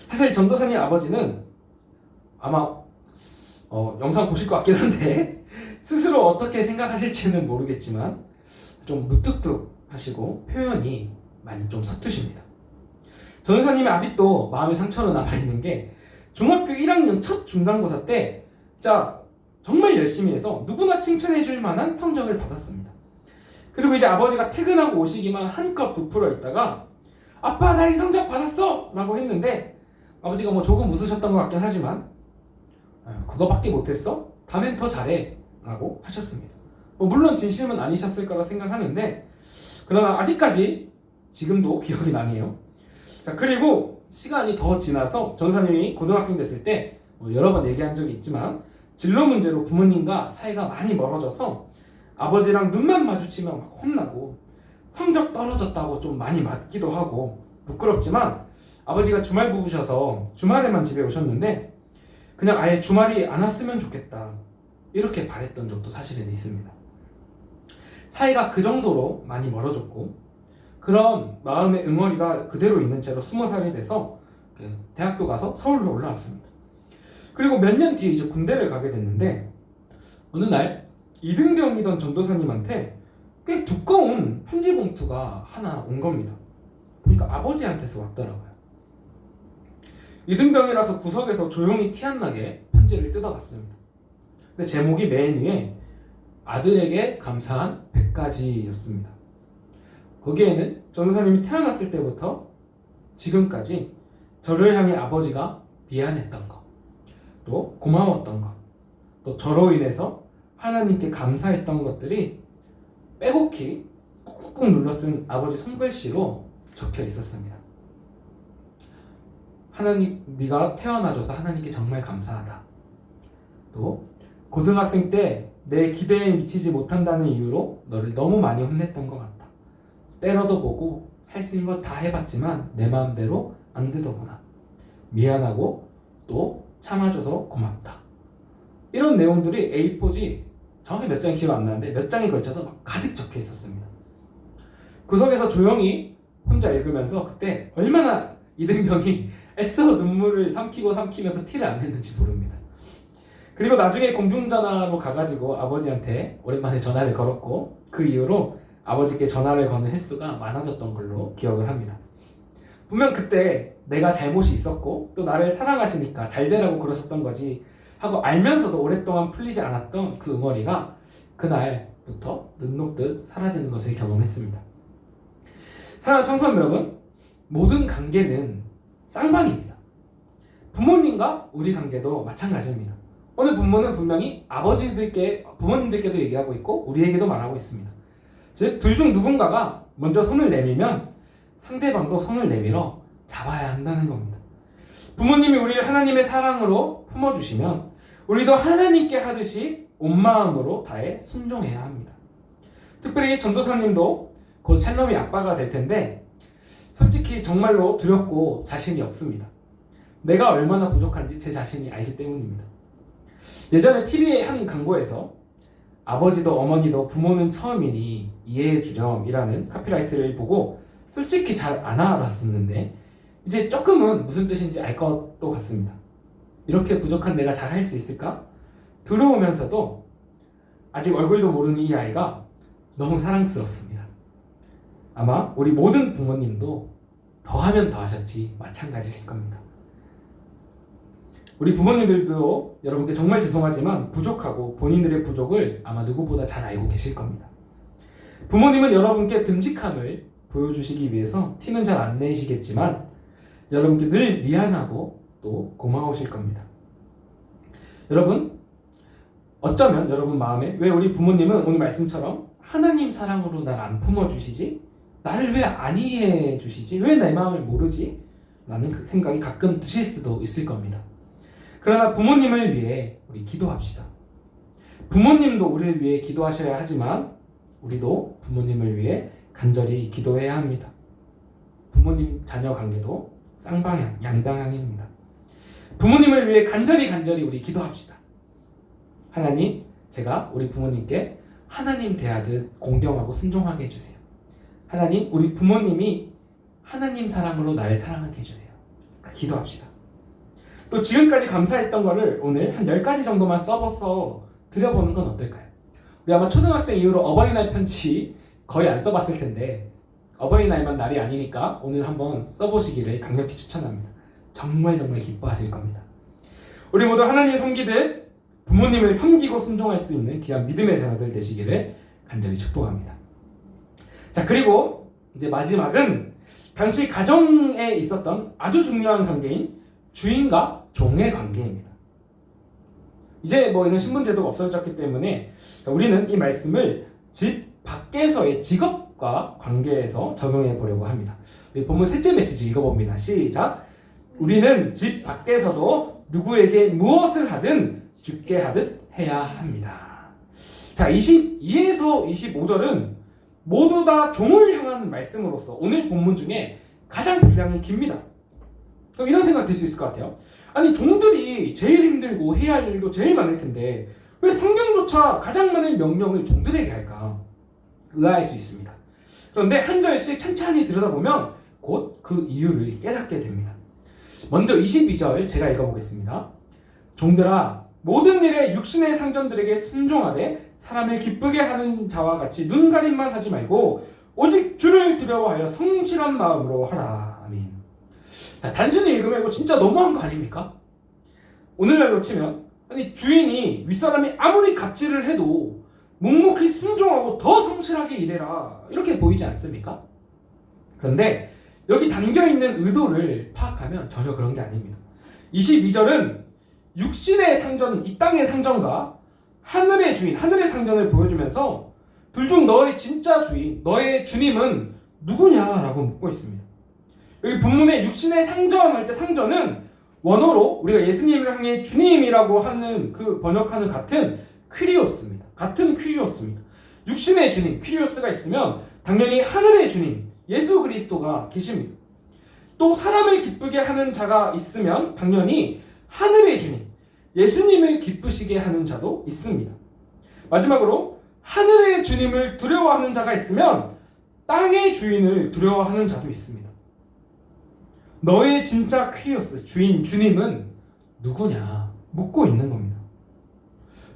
사실 전도사님 아버지는 아마 영상 보실 것 같긴 한데 스스로 어떻게 생각하실지는 모르겠지만 좀 무뚝뚝하시고 표현이 많이 좀 서투십니다. 전도사님이 아직도 마음의 상처로 남아있는 게 중학교 1학년 첫 중간고사 때 진짜 정말 열심히 해서 누구나 칭찬해줄 만한 성적을 받았습니다. 그리고 이제 아버지가 퇴근하고 오시기만 한껏 부풀어 있다가 아빠 나 이 성적 받았어! 라고 했는데 아버지가 뭐 조금 웃으셨던 것 같긴 하지만 그거밖에 못했어? 다음엔 더 잘해 라고 하셨습니다. 물론 진심은 아니셨을 거라 생각하는데 그러나 아직까지 지금도 기억이 나네요. 자, 그리고 시간이 더 지나서 전도사님이 고등학생 됐을 때 여러 번 얘기한 적이 있지만 진로 문제로 부모님과 사이가 많이 멀어져서 아버지랑 눈만 마주치면 막 혼나고 성적 떨어졌다고 좀 많이 맞기도 하고 부끄럽지만 아버지가 주말 부부셔서 주말에만 집에 오셨는데 그냥 아예 주말이 안 왔으면 좋겠다 이렇게 바랬던 적도 사실은 있습니다. 사이가 그 정도로 많이 멀어졌고 그런 마음의 응어리가 그대로 있는 채로 20살이 돼서 대학교 가서 서울로 올라왔습니다. 그리고 몇 년 뒤에 이제 군대를 가게 됐는데 어느 날 이등병이던 전도사님한테 꽤 두꺼운 편지 봉투가 하나 온 겁니다. 보니까 아버지한테서 왔더라고요. 이등병이라서 구석에서 조용히 티 안 나게 편지를 뜯어봤습니다. 근데 제목이 맨 위에 아들에게 감사한 100가지였습니다. 거기에는 전도사님이 태어났을 때부터 지금까지 저를 향해 아버지가 미안했던 것, 또 고마웠던 것, 또 저로 인해서 하나님께 감사했던 것들이 빼곡히 꾹꾹 눌러 쓴 아버지 손글씨로 적혀 있었습니다. 하나님, 네가 태어나줘서 하나님께 정말 감사하다. 또 고등학생 때 내 기대에 미치지 못한다는 이유로 너를 너무 많이 혼냈던 것 같다. 때려도 보고 할 수 있는 거 다 해봤지만 내 마음대로 안 되더구나. 미안하고 또 참아줘서 고맙다. 이런 내용들이 A4지 정확히 몇 장이 기억 안 나는데 몇 장에 걸쳐서 막 가득 적혀 있었습니다. 구석에서 조용히 혼자 읽으면서 그때 얼마나 이등병이 애써 눈물을 삼키면서 티를 안 냈는지 모릅니다. 그리고 나중에 공중전화로 가가지고 아버지한테 오랜만에 전화를 걸었고 그 이후로 아버지께 전화를 거는 횟수가 많아졌던 걸로 기억을 합니다. 분명 그때 내가 잘못이 있었고 또 나를 사랑하시니까 잘 되라고 그러셨던 거지 하고 알면서도 오랫동안 풀리지 않았던 그 응어리가 그날부터 눈 녹듯 사라지는 것을 경험했습니다. 사랑하는 청소년 여러분, 모든 관계는 쌍방입니다. 부모님과 우리 관계도 마찬가지입니다. 오늘 본문은 분명히 부모님들께도 얘기하고 있고 우리에게도 말하고 있습니다. 즉, 둘 중 누군가가 먼저 손을 내밀면 상대방도 손을 내밀어 잡아야 한다는 겁니다. 부모님이 우리를 하나님의 사랑으로 품어주시면 우리도 하나님께 하듯이 온 마음으로 다해 순종해야 합니다. 특별히 전도사님도 곧 샬롬이 아빠가 될 텐데 솔직히 정말로 두렵고 자신이 없습니다. 내가 얼마나 부족한지 제 자신이 알기 때문입니다. 예전에 TV의 한 광고에서 아버지도 어머니도 부모는 처음이니 이해해주렴이라는 카피라이트를 보고 솔직히 잘 안 와닿았었는데 이제 조금은 무슨 뜻인지 알 것도 같습니다. 이렇게 부족한 내가 잘 할 수 있을까? 두려우면서도 아직 얼굴도 모르는 이 아이가 너무 사랑스럽습니다. 아마 우리 모든 부모님도 더하면 더하셨지 마찬가지일 겁니다. 우리 부모님들도 여러분께 정말 죄송하지만 부족하고 본인들의 부족을 아마 누구보다 잘 알고 계실 겁니다. 부모님은 여러분께 듬직함을 보여주시기 위해서 티는 잘 안 내시겠지만 여러분께 늘 미안하고 또 고마우실 겁니다. 여러분, 어쩌면 여러분 마음에 왜 우리 부모님은 오늘 말씀처럼 하나님 사랑으로 날 안 품어주시지? 나를 왜 안 이해해 주시지? 왜 내 마음을 모르지? 라는 그 생각이 가끔 드실 수도 있을 겁니다. 그러나 부모님을 위해 우리 기도합시다. 부모님도 우리를 위해 기도하셔야 하지만 우리도 부모님을 위해 간절히 기도해야 합니다. 부모님 자녀 관계도 쌍방향, 양방향입니다. 부모님을 위해 간절히 우리 기도합시다. 하나님, 제가 우리 부모님께 하나님 대하듯 공경하고 순종하게 해주세요. 하나님, 우리 부모님이 하나님 사랑으로 나를 사랑하게 해주세요. 기도합시다. 또 지금까지 감사했던 거를 오늘 한 10가지 정도만 써서 드려보는 건 어떨까요? 우리 아마 초등학생 이후로 어버이날 편지 거의 안 써봤을 텐데 어버이날만 날이 아니니까 오늘 한번 써보시기를 강력히 추천합니다. 정말 기뻐하실 겁니다. 우리 모두 하나님 섬기듯 부모님을 섬기고 순종할 수 있는 귀한 믿음의 자녀들 되시기를 간절히 축복합니다. 자, 그리고 이제 마지막은 당시 가정에 있었던 아주 중요한 관계인 주인과 종의 관계입니다. 이제 뭐 이런 신분제도가 없어졌기 때문에 우리는 이 말씀을 집 밖에서의 직업과 관계에서 적용해 보려고 합니다. 우리 본문 셋째 메시지 읽어봅니다. 시작. 우리는 집 밖에서도 누구에게 무엇을 하든 주께 하듯 해야 합니다. 자, 22에서 25절은 모두 다 종을 향한 말씀으로서 오늘 본문 중에 가장 분량이 깁니다. 그럼 이런 생각 들 수 있을 것 같아요. 아니, 종들이 제일 힘들고 해야 할 일도 제일 많을 텐데 왜 성경조차 가장 많은 명령을 종들에게 할까? 의아할 수 있습니다. 그런데 한 절씩 찬찬히 들여다보면 곧 그 이유를 깨닫게 됩니다. 먼저 22절 제가 읽어보겠습니다. 종들아, 모든 일에 육신의 상전들에게 순종하되 사람을 기쁘게 하는 자와 같이 눈가림만 하지 말고 오직 주를 두려워하여 성실한 마음으로 하라. 아멘. 단순히 읽으면 이거 진짜 너무한 거 아닙니까? 오늘날로 치면 아니, 주인이 윗사람이 아무리 갑질을 해도 묵묵히 순종하고 더 성실하게 일해라 이렇게 보이지 않습니까? 그런데 여기 담겨있는 의도를 파악하면 전혀 그런 게 아닙니다. 22절은 육신의 상전, 이 땅의 상전과 하늘의 주인, 하늘의 상전을 보여주면서 둘 중 너의 진짜 주인, 너의 주님은 누구냐라고 묻고 있습니다. 여기 본문에 육신의 상전할 때 상전은 원어로 우리가 예수님을 향해 주님이라고 하는 그 번역하는 같은 퀴리오스입니다. 같은 퀴리오스입니다. 육신의 주님, 퀴리오스가 있으면 당연히 하늘의 주님, 예수 그리스도가 계십니다. 또 사람을 기쁘게 하는 자가 있으면 당연히 하늘의 주님, 예수님을 기쁘시게 하는 자도 있습니다. 마지막으로 하늘의 주님을 두려워하는 자가 있으면 땅의 주인을 두려워하는 자도 있습니다. 너의 진짜 퀴리오스, 주인, 주님은 누구냐 묻고 있는 겁니다.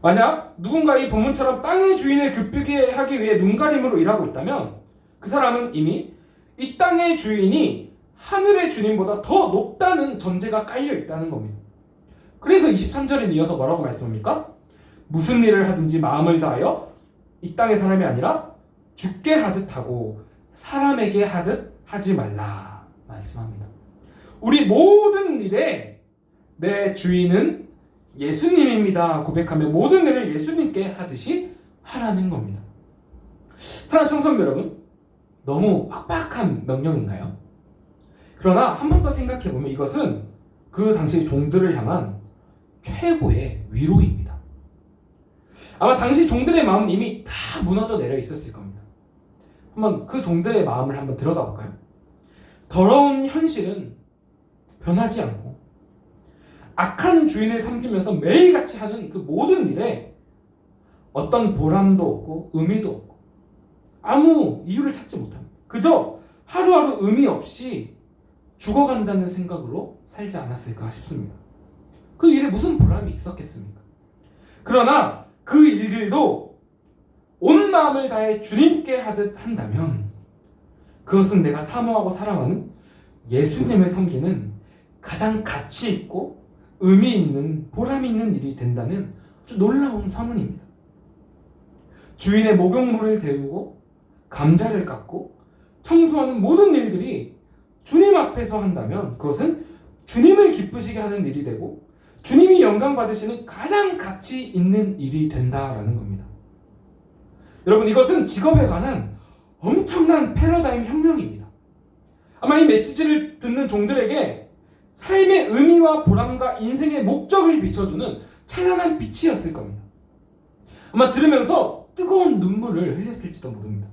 만약 누군가 이 본문처럼 땅의 주인을 기쁘게 하기 위해 눈가림으로 일하고 있다면 그 사람은 이미 이 땅의 주인이 하늘의 주님보다 더 높다는 전제가 깔려 있다는 겁니다. 그래서 23절에 이어서 뭐라고 말씀합니까? 무슨 일을 하든지 마음을 다하여 이 땅의 사람이 아니라 주께 하듯 하고 사람에게 하듯 하지 말라 말씀합니다. 우리 모든 일에 내 주인은 예수님입니다 고백하며 모든 일을 예수님께 하듯이 하라는 겁니다. 사랑하는 청소년 여러분, 너무 빡빡한 명령인가요? 그러나 한 번 더 생각해보면 이것은 그 당시 종들을 향한 최고의 위로입니다. 아마 당시 종들의 마음은 이미 다 무너져 내려 있었을 겁니다. 한번 그 종들의 마음을 한번 들어가 볼까요? 더러운 현실은 변하지 않고 악한 주인을 섬기면서 매일같이 하는 그 모든 일에 어떤 보람도 없고 의미도 없고 아무 이유를 찾지 못합니다. 그저 하루하루 의미 없이 죽어간다는 생각으로 살지 않았을까 싶습니다. 그 일에 무슨 보람이 있었겠습니까? 그러나 그 일들도 온 마음을 다해 주님께 하듯 한다면 그것은 내가 사모하고 사랑하는 예수님을 섬기는 가장 가치 있고 의미 있는 보람 있는 일이 된다는 아주 놀라운 선언입니다. 주인의 목욕물을 데우고 감자를 깎고 청소하는 모든 일들이 주님 앞에서 한다면 그것은 주님을 기쁘시게 하는 일이 되고 주님이 영광 받으시는 가장 가치 있는 일이 된다라는 겁니다. 여러분, 이것은 직업에 관한 엄청난 패러다임 혁명입니다. 아마 이 메시지를 듣는 종들에게 삶의 의미와 보람과 인생의 목적을 비춰주는 찬란한 빛이었을 겁니다. 아마 들으면서 뜨거운 눈물을 흘렸을지도 모릅니다.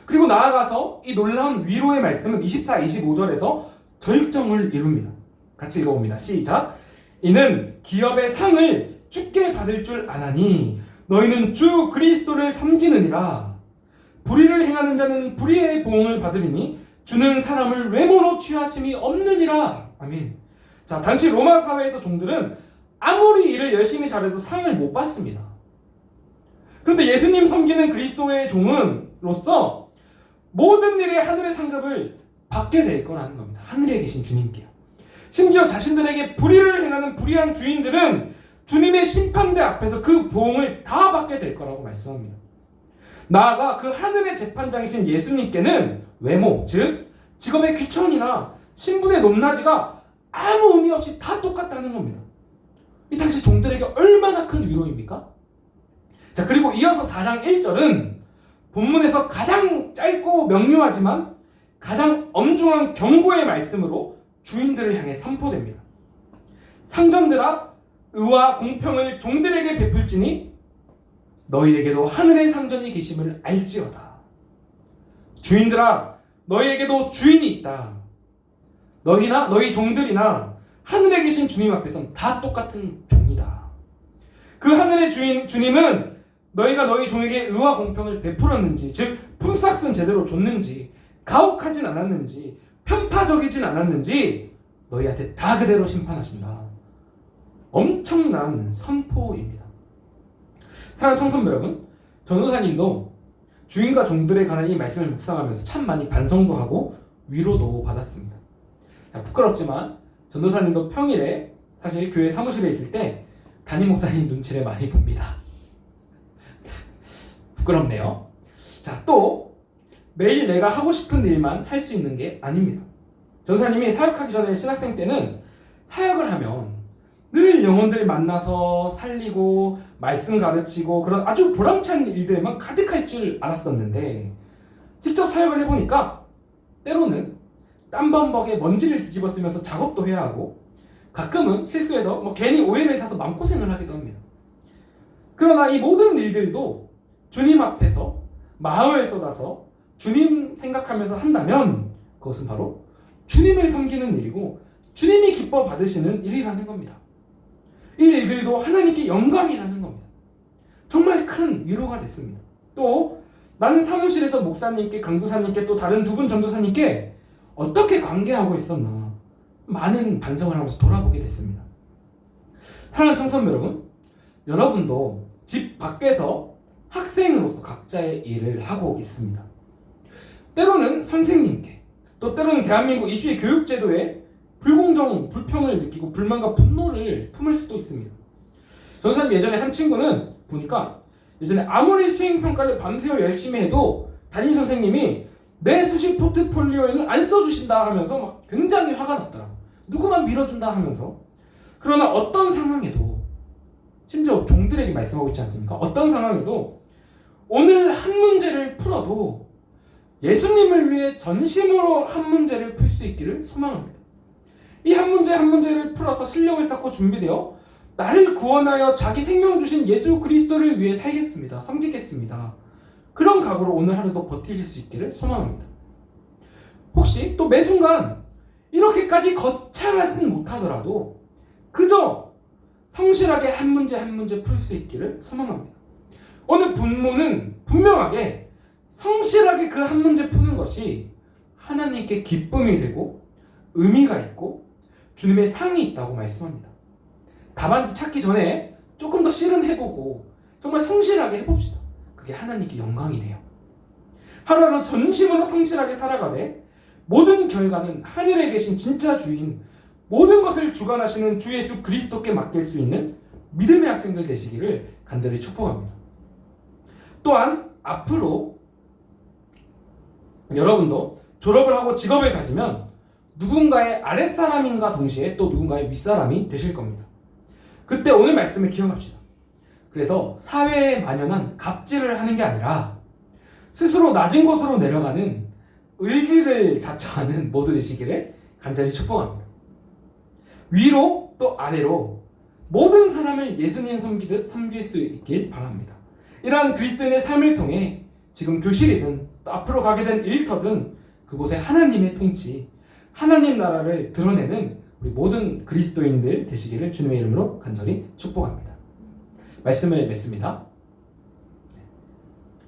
그리고 나아가서 이 놀라운 위로의 말씀은 24, 25절에서 절정을 이룹니다. 같이 읽어봅니다. 시작! 이는 기업의 상을 주께 받을 줄 아나니 너희는 주 그리스도를 섬기느니라. 불의를 행하는 자는 불의의 보응을 받으리니 주는 사람을 외모로 취하심이 없느니라. 아멘. 자, 당시 로마 사회에서 종들은 아무리 일을 열심히 잘해도 상을 못 받습니다. 그런데 예수님 섬기는 그리스도의 종은로서 모든 일에 하늘의 상급을 받게 될 거라는 겁니다. 하늘에 계신 주님께요. 심지어 자신들에게 불의를 행하는 불의한 주인들은 주님의 심판대 앞에서 그 보응을 다 받게 될 거라고 말씀합니다. 나아가 그 하늘의 재판장이신 예수님께는 외모, 즉 직업의 귀천이나 신분의 높낮이가 아무 의미 없이 다 똑같다는 겁니다. 이 당시 종들에게 얼마나 큰 위로입니까? 자, 그리고 이어서 4장 1절은 본문에서 가장 짧고 명료하지만 가장 엄중한 경고의 말씀으로 주인들을 향해 선포됩니다. 상전들아, 의와 공평을 종들에게 베풀지니 너희에게도 하늘의 상전이 계심을 알지어다. 주인들아, 너희에게도 주인이 있다. 너희나 너희 종들이나 하늘에 계신 주님 앞에선 다 똑같은 종이다. 그 하늘의 주님은 너희가 너희 종에게 의와 공평을 베풀었는지, 즉 품삯은 제대로 줬는지, 가혹하진 않았는지, 편파적이진 않았는지 너희한테 다 그대로 심판하신다. 엄청난 선포입니다. 사랑하는 청소년 여러분, 전도사님도 주인과 종들에 관한 이 말씀을 묵상하면서 참 많이 반성도 하고 위로도 받았습니다. 자, 부끄럽지만 전도사님도 평일에 사실 교회 사무실에 있을 때 담임 목사님 눈치를 많이 봅니다. 부끄럽네요. 자, 또 매일 내가 하고 싶은 일만 할 수 있는 게 아닙니다. 전사님이 사역하기 전에 신학생 때는 사역을 하면 늘 영혼들 만나서 살리고 말씀 가르치고 그런 아주 보람찬 일들만 가득할 줄 알았었는데 직접 사역을 해보니까 때로는 땀범벅에 먼지를 뒤집어 쓰면서 작업도 해야 하고 가끔은 실수해서 괜히 오해를 사서 마음고생을 하기도 합니다. 그러나 이 모든 일들도 주님 앞에서 마음을 쏟아서 주님 생각하면서 한다면 그것은 바로 주님을 섬기는 일이고 주님이 기뻐 받으시는 일이라는 겁니다. 이 일들도 하나님께 영광이라는 겁니다. 정말 큰 위로가 됐습니다. 또 나는 사무실에서 목사님께, 강도사님께 또 다른 두 분 전도사님께 어떻게 관계하고 있었나 많은 반성을 하면서 돌아보게 됐습니다. 사랑하는 청소년 여러분, 여러분도 집 밖에서 학생으로서 각자의 일을 하고 있습니다. 때로는 선생님께, 또 때로는 대한민국 이슈의 교육제도에 불공정, 불평을 느끼고 불만과 분노를 품을 수도 있습니다. 전사님 예전에 한 친구는 보니까 예전에 아무리 수행평가를 밤새워 열심히 해도 담임 선생님이 내 수시 포트폴리오에는 안 써주신다 하면서 막 굉장히 화가 났더라. 누구만 밀어준다 하면서. 그러나 어떤 상황에도, 심지어 종들에게 말씀하고 있지 않습니까? 어떤 상황에도 오늘 한 문제를 풀어도 예수님을 위해 전심으로 한 문제를 풀 수 있기를 소망합니다. 이 한 문제 한 문제를 풀어서 실력을 쌓고 준비되어 나를 구원하여 자기 생명 주신 예수 그리스도를 위해 살겠습니다. 섬기겠습니다. 그런 각오로 오늘 하루도 버티실 수 있기를 소망합니다. 혹시 또 매 순간 이렇게까지 거창하지는 못하더라도 그저 성실하게 한 문제 한 문제 풀 수 있기를 소망합니다. 오늘 본문은 분명하게 성실하게 그 한 문제 푸는 것이 하나님께 기쁨이 되고 의미가 있고 주님의 상이 있다고 말씀합니다. 답안지 찾기 전에 조금 더 실험해보고 정말 성실하게 해봅시다. 그게 하나님께 영광이래요. 하루하루 전심으로 성실하게 살아가되 모든 결과는 하늘에 계신 진짜 주인, 모든 것을 주관하시는 주 예수 그리스도께 맡길 수 있는 믿음의 학생들 되시기를 간절히 축복합니다. 또한 앞으로 여러분도 졸업을 하고 직업을 가지면 누군가의 아랫사람인가 동시에 또 누군가의 윗사람이 되실 겁니다. 그때 오늘 말씀을 기억합시다. 그래서 사회에 만연한 갑질을 하는 게 아니라 스스로 낮은 곳으로 내려가는 의지를 자처하는 모두 되시기를 간절히 축복합니다. 위로 또 아래로 모든 사람을 예수님 섬기듯 섬길 수 있길 바랍니다. 이러한 그리스도인의 삶을 통해 지금 교실이든 또 앞으로 가게 된 일터든 그곳에 하나님의 통치, 하나님 나라를 드러내는 우리 모든 그리스도인들 되시기를 주님의 이름으로 간절히 축복합니다. 말씀을 맺습니다.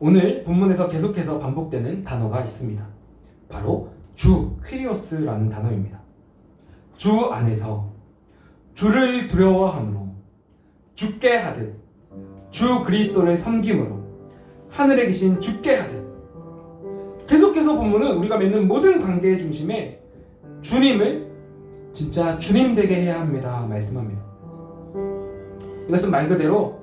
오늘 본문에서 계속해서 반복되는 단어가 있습니다. 바로 주, 퀴리오스라는 단어입니다. 주 안에서 주를 두려워함으로 주께 하듯 주 그리스도를 섬김으로 하늘에 계신 주께 하듯 계속해서 본문은 우리가 맺는 모든 관계의 중심에 주님을 진짜 주님 되게 해야 합니다 말씀합니다. 이것은 말 그대로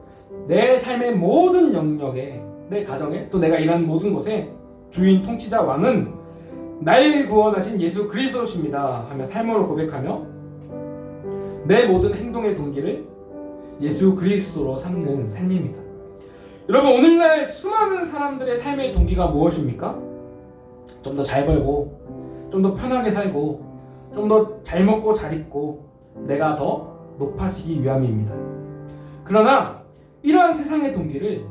내 삶의 모든 영역에, 내 가정에, 또 내가 일하는 모든 곳에 주인, 통치자, 왕은 날 구원하신 예수 그리스도십니다 하며 삶으로 고백하며 내 모든 행동의 동기를 예수 그리스도로 삼는 삶입니다. 여러분, 오늘날 수많은 사람들의 삶의 동기가 무엇입니까? 좀 더 잘 벌고, 좀 더 편하게 살고, 좀 더 잘 먹고 잘 입고 내가 더 높아지기 위함입니다. 그러나 이러한 세상의 동기를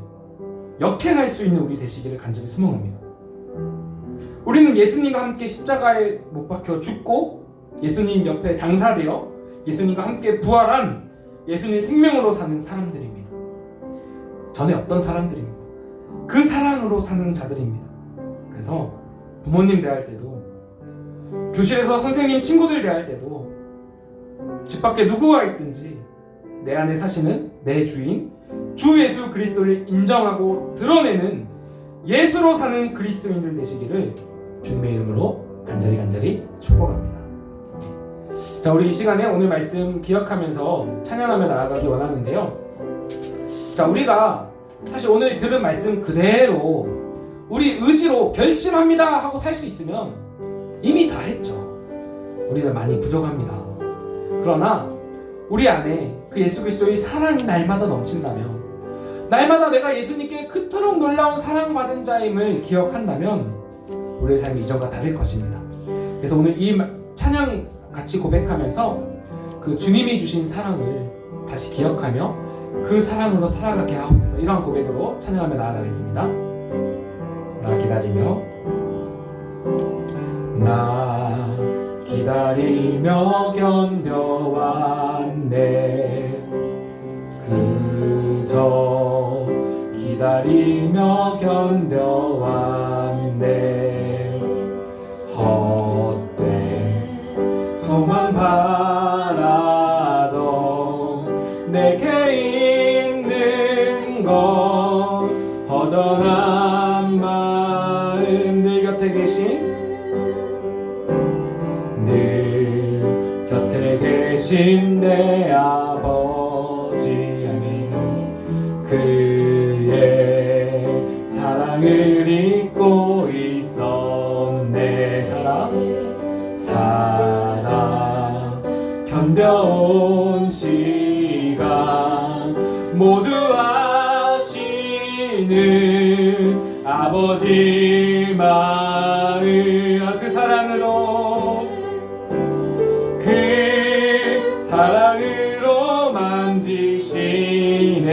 역행할 수 있는 우리 되시기를 간절히 소망합니다. 우리는 예수님과 함께 십자가에 못 박혀 죽고 예수님 옆에 장사되어 예수님과 함께 부활한 예수님 생명으로 사는 사람들입니다. 전에 없던 사람들입니다. 그 사랑으로 사는 자들입니다. 그래서 부모님 대할 때도, 교실에서 선생님, 친구들 대할 때도, 집 밖에 누구와 있든지 내 안에 사시는 내 주인 주 예수 그리스도를 인정하고 드러내는 예수로 사는 그리스도인들 되시기를 주님의 이름으로 간절히 축복합니다. 자, 우리 이 시간에 오늘 말씀 기억하면서 찬양하며 나아가기 원하는데요. 자, 우리가 사실 오늘 들은 말씀 그대로 우리 의지로 결심합니다 하고 살 수 있으면 이미 다 했죠. 우리는 많이 부족합니다. 그러나 우리 안에 그 예수 그리스도의 사랑이 날마다 넘친다면, 날마다 내가 예수님께 그토록 놀라운 사랑받은 자임을 기억한다면 우리의 삶이 이전과 다를 것입니다. 그래서 오늘 이 찬양 같이 고백하면서 그 주님이 주신 사랑을 다시 기억하며 그 사랑으로 살아가게 하옵소서. 이러한 고백으로 찬양하며 나아가겠습니다. 나 기다리며, 나 기다리며 견뎌왔네. 그저 기다리며 견뎌왔네. 헛된 소망 바라던 내게 있는 것, 허전한 마음, 늘 곁에 계신, 늘 곁에 계신 내 아버지, 그의 사랑을 잊고 있었네. 사랑 견뎌온 시간 모두 아시는 아버지 마음, 그 사랑으로, 그 사랑으로 만지시네.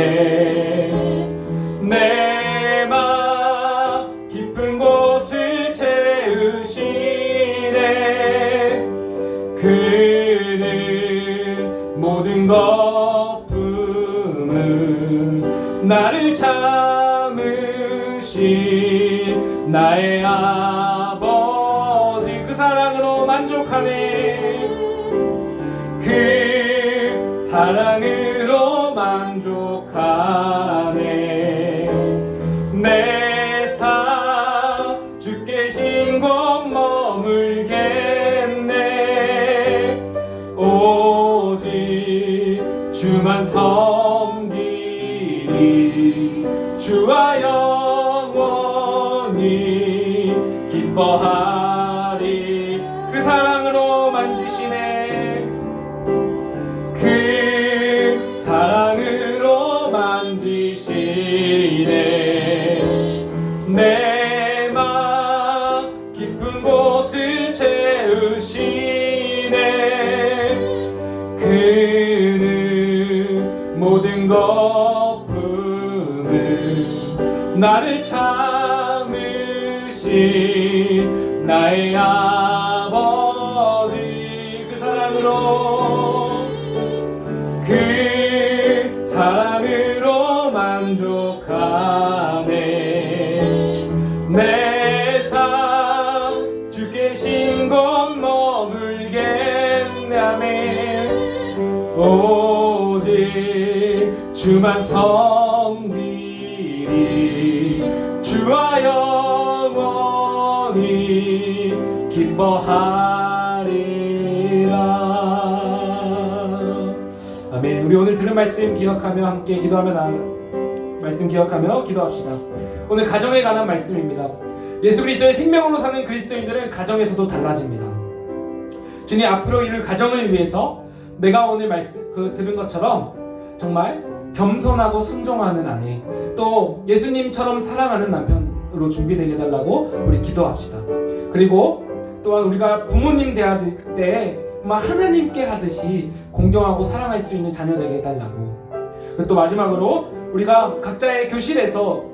내 맘 깊은 곳을 채우시네. 그는 모든 거품을 나를 참으신 나의 아버지, 그 사랑으로 만족하네. 그 사랑으로 만족하네. 내 삶 주께 계신 곳 머물겠네. 오직 주만 섬기리. 주와 영원히 기뻐하리. 그 사랑으로 만지시네. 그 사랑으로 만지시네. 내 맘 깊은 곳을 채우시네. 그는 모든 거품을 나를 참으신 나의 아버지, 그 사랑으로, 그 사랑으로 만족하네. 내 삶 주께 계신 곳 머물겠네. 아멘. 오직 주만 섬기리. 주와 영원히 기뻐하리라. 아멘. 우리 오늘 들은 말씀 기억하며 함께 기도하며 말씀 기억하며 기도합시다. 오늘 가정에 관한 말씀입니다. 예수 그리스도의 생명으로 사는 그리스도인들은 가정에서도 달라집니다. 주님, 앞으로 이룰 가정을 위해서 내가 오늘 들은 것처럼 정말 겸손하고 순종하는 아내, 또 예수님처럼 사랑하는 남편으로 준비되게 해달라고 우리 기도합시다. 그리고 또한 우리가 부모님 대할 때 하나님께 하듯이 공정하고 사랑할 수 있는 자녀 되게 해달라고. 그리고 또 마지막으로 우리가 각자의 교실에서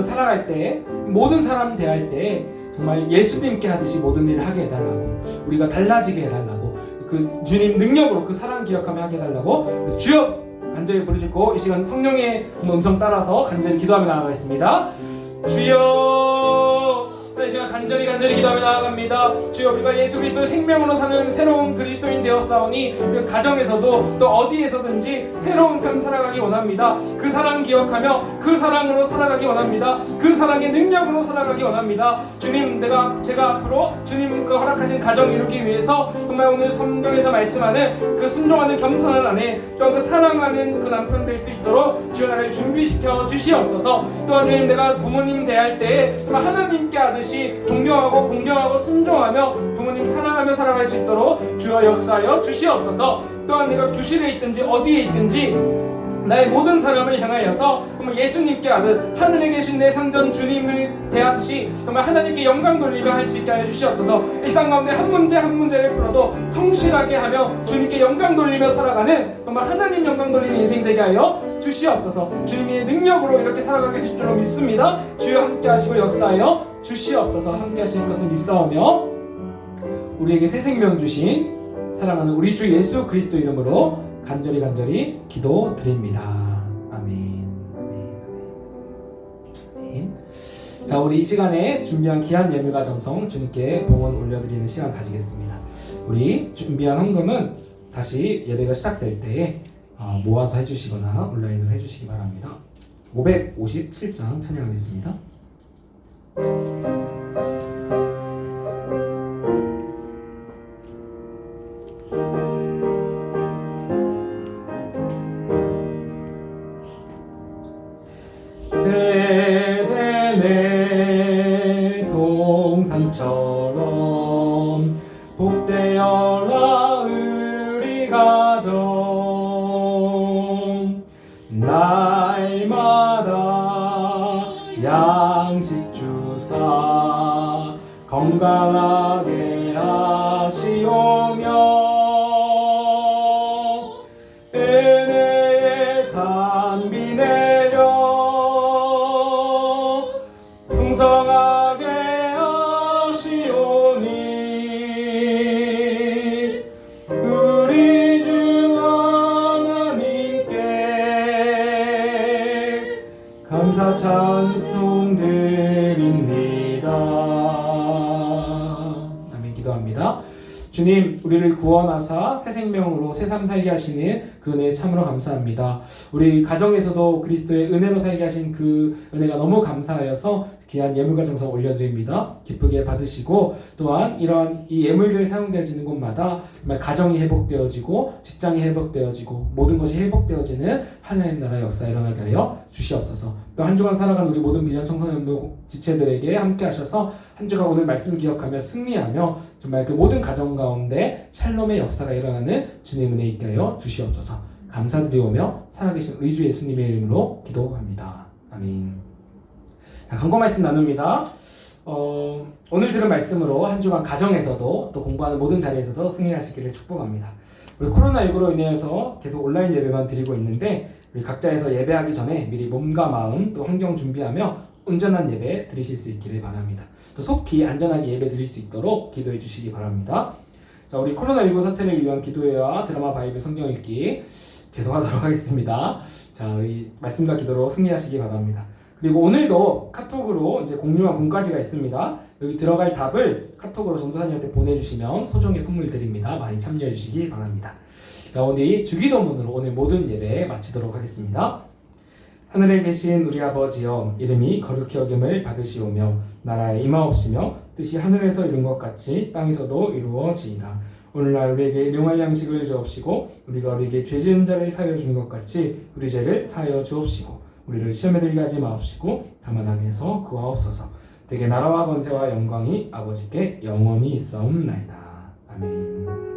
살아갈 때, 모든 사람 대할 때 정말 예수님께 하듯이 모든 일을 하게 해달라고, 우리가 달라지게 해달라고, 그 주님 능력으로 그 사랑 기억하며 하게 해달라고 주여 간절히 부르짖고 이 시간 성령의 음성 따라서 간절히 기도하며 나아가겠습니다. 주여 이 시간 간절히 기도하며 나아갑니다. 주여, 우리가 예수 그리스도의 생명으로 사는 새로운 그리스도인 되었사오니 우리 가정에서도 또 어디에서든지 새로운 삶 살아가기 원합니다. 그 사랑 기억하며 그 사랑으로 살아가기 원합니다. 그 사랑의 능력으로 살아가기 원합니다. 주님, 제가 앞으로 주님 그 허락하신 가정 이루기 위해서 정말 오늘 성경에서 말씀하는 그 순종하는 겸손한 아내, 또한 그 사랑하는 그 남편 될 수 있도록 주여 나를 준비시켜 주시옵소서. 또한 주님, 내가 부모님 대할 때에 정말 하나님께 하듯이 존경하고 공경하고 순종하며 부모님 사랑하며 살아갈 수 있도록 주여 역사하여 주시옵소서. 또한 내가 교실에 있든지 어디에 있든지 나의 모든 사람을 향하여서 정말 예수님께 하듯 하늘에 계신 내 상전 주님을 대하듯이 정말 하나님께 영광 돌리며 할 수 있게 하여 주시옵소서. 일상 가운데 한 문제 한 문제를 풀어도 성실하게 하며 주님께 영광 돌리며 살아가는 정말 하나님 영광 돌리는 인생 되게 하여 주시옵소서. 주님의 능력으로 이렇게 살아가게 하실 줄로 믿습니다. 주여 함께 하시고 역사하여 주시옵소서. 함께 하시는 것을 믿사오며 우리에게 새 생명 주신 사랑하는 우리 주 예수 그리스도 이름으로 간절히 기도드립니다. 아멘. 자, 우리 이 시간에 준비한 귀한 예물과 정성 주님께 봉헌 올려드리는 시간 가지겠습니다. 우리 준비한 헌금은 다시 예배가 시작될 때에 모아서 해주시거나 온라인으로 해주시기 바랍니다. 557장 찬양하겠습니다. 에덴의 동산처럼 복되어라 우리 가정, 날마다 양식 주사 건강하게 하시오며 은혜의 단비 내려 풍성하게 하시오니 우리 주 하나님께 감사 찬송 드립니다. 아멘. 기도합니다. 주님, 우리를 구원하사 새 생명으로 새삼 살게 하시는 그 은혜에 참으로 감사합니다. 우리 가정에서도 그리스도의 은혜로 살게 하신 그 은혜가 너무 감사하여서 귀한 예물과 정성 올려드립니다. 기쁘게 받으시고, 또한 이러한 이 예물들이 사용되어지는 곳마다 정말 가정이 회복되어지고 직장이 회복되어지고 모든 것이 회복되어지는 하나님 나라 역사 일어나게 하여 주시옵소서. 또 한 주간 살아간 우리 모든 비전 청소년부 지체들에게 함께 하셔서 한 주간 오늘 말씀 기억하며 승리하며 정말 그 모든 가정 가운데 샬롬의 역사가 일어나는 주님의 은혜 있게 하여 주시옵소서. 감사드리오며 살아계신 우리 주 예수님의 이름으로 기도합니다. 아멘. 자, 광고 말씀 나눕니다. 오늘 들은 말씀으로 한 주간 가정에서도 또 공부하는 모든 자리에서도 승리하시기를 축복합니다. 우리 코로나19로 인해서 계속 온라인 예배만 드리고 있는데 우리 각자에서 예배하기 전에 미리 몸과 마음 또 환경 준비하며 온전한 예배 드리실 수 있기를 바랍니다. 또 속히 안전하게 예배 드릴 수 있도록 기도해 주시기 바랍니다. 자, 우리 코로나19 사태를 위한 기도회와 드라마 바이블 성경 읽기 계속하도록 하겠습니다. 자, 우리 말씀과 기도로 승리하시기 바랍니다. 그리고 오늘도 카톡으로 이제 공유한 공까지가 있습니다. 여기 들어갈 답을 카톡으로 전도사님한테 보내주시면 소정의 선물 드립니다. 많이 참여해 주시기 바랍니다. 자, 오늘 주기도문으로 오늘 모든 예배 마치도록 하겠습니다. 하늘에 계신 우리 아버지여, 이름이 거룩히 여김을 받으시오며 나라에 임하옵시며 뜻이 하늘에서 이룬 것 같이 땅에서도 이루어지이다. 오늘날 우리에게 일용할 양식을 주옵시고 우리가 우리에게 죄 지은 자를 사하여 준 것 같이 우리 죄를 사하여 주옵시고 우리를 시험에 들게 하지 마옵시고 다만 악에서 구하옵소서. 되게 나라와 권세와 영광이 아버지께 영원히 있사옵나이다. 아멘.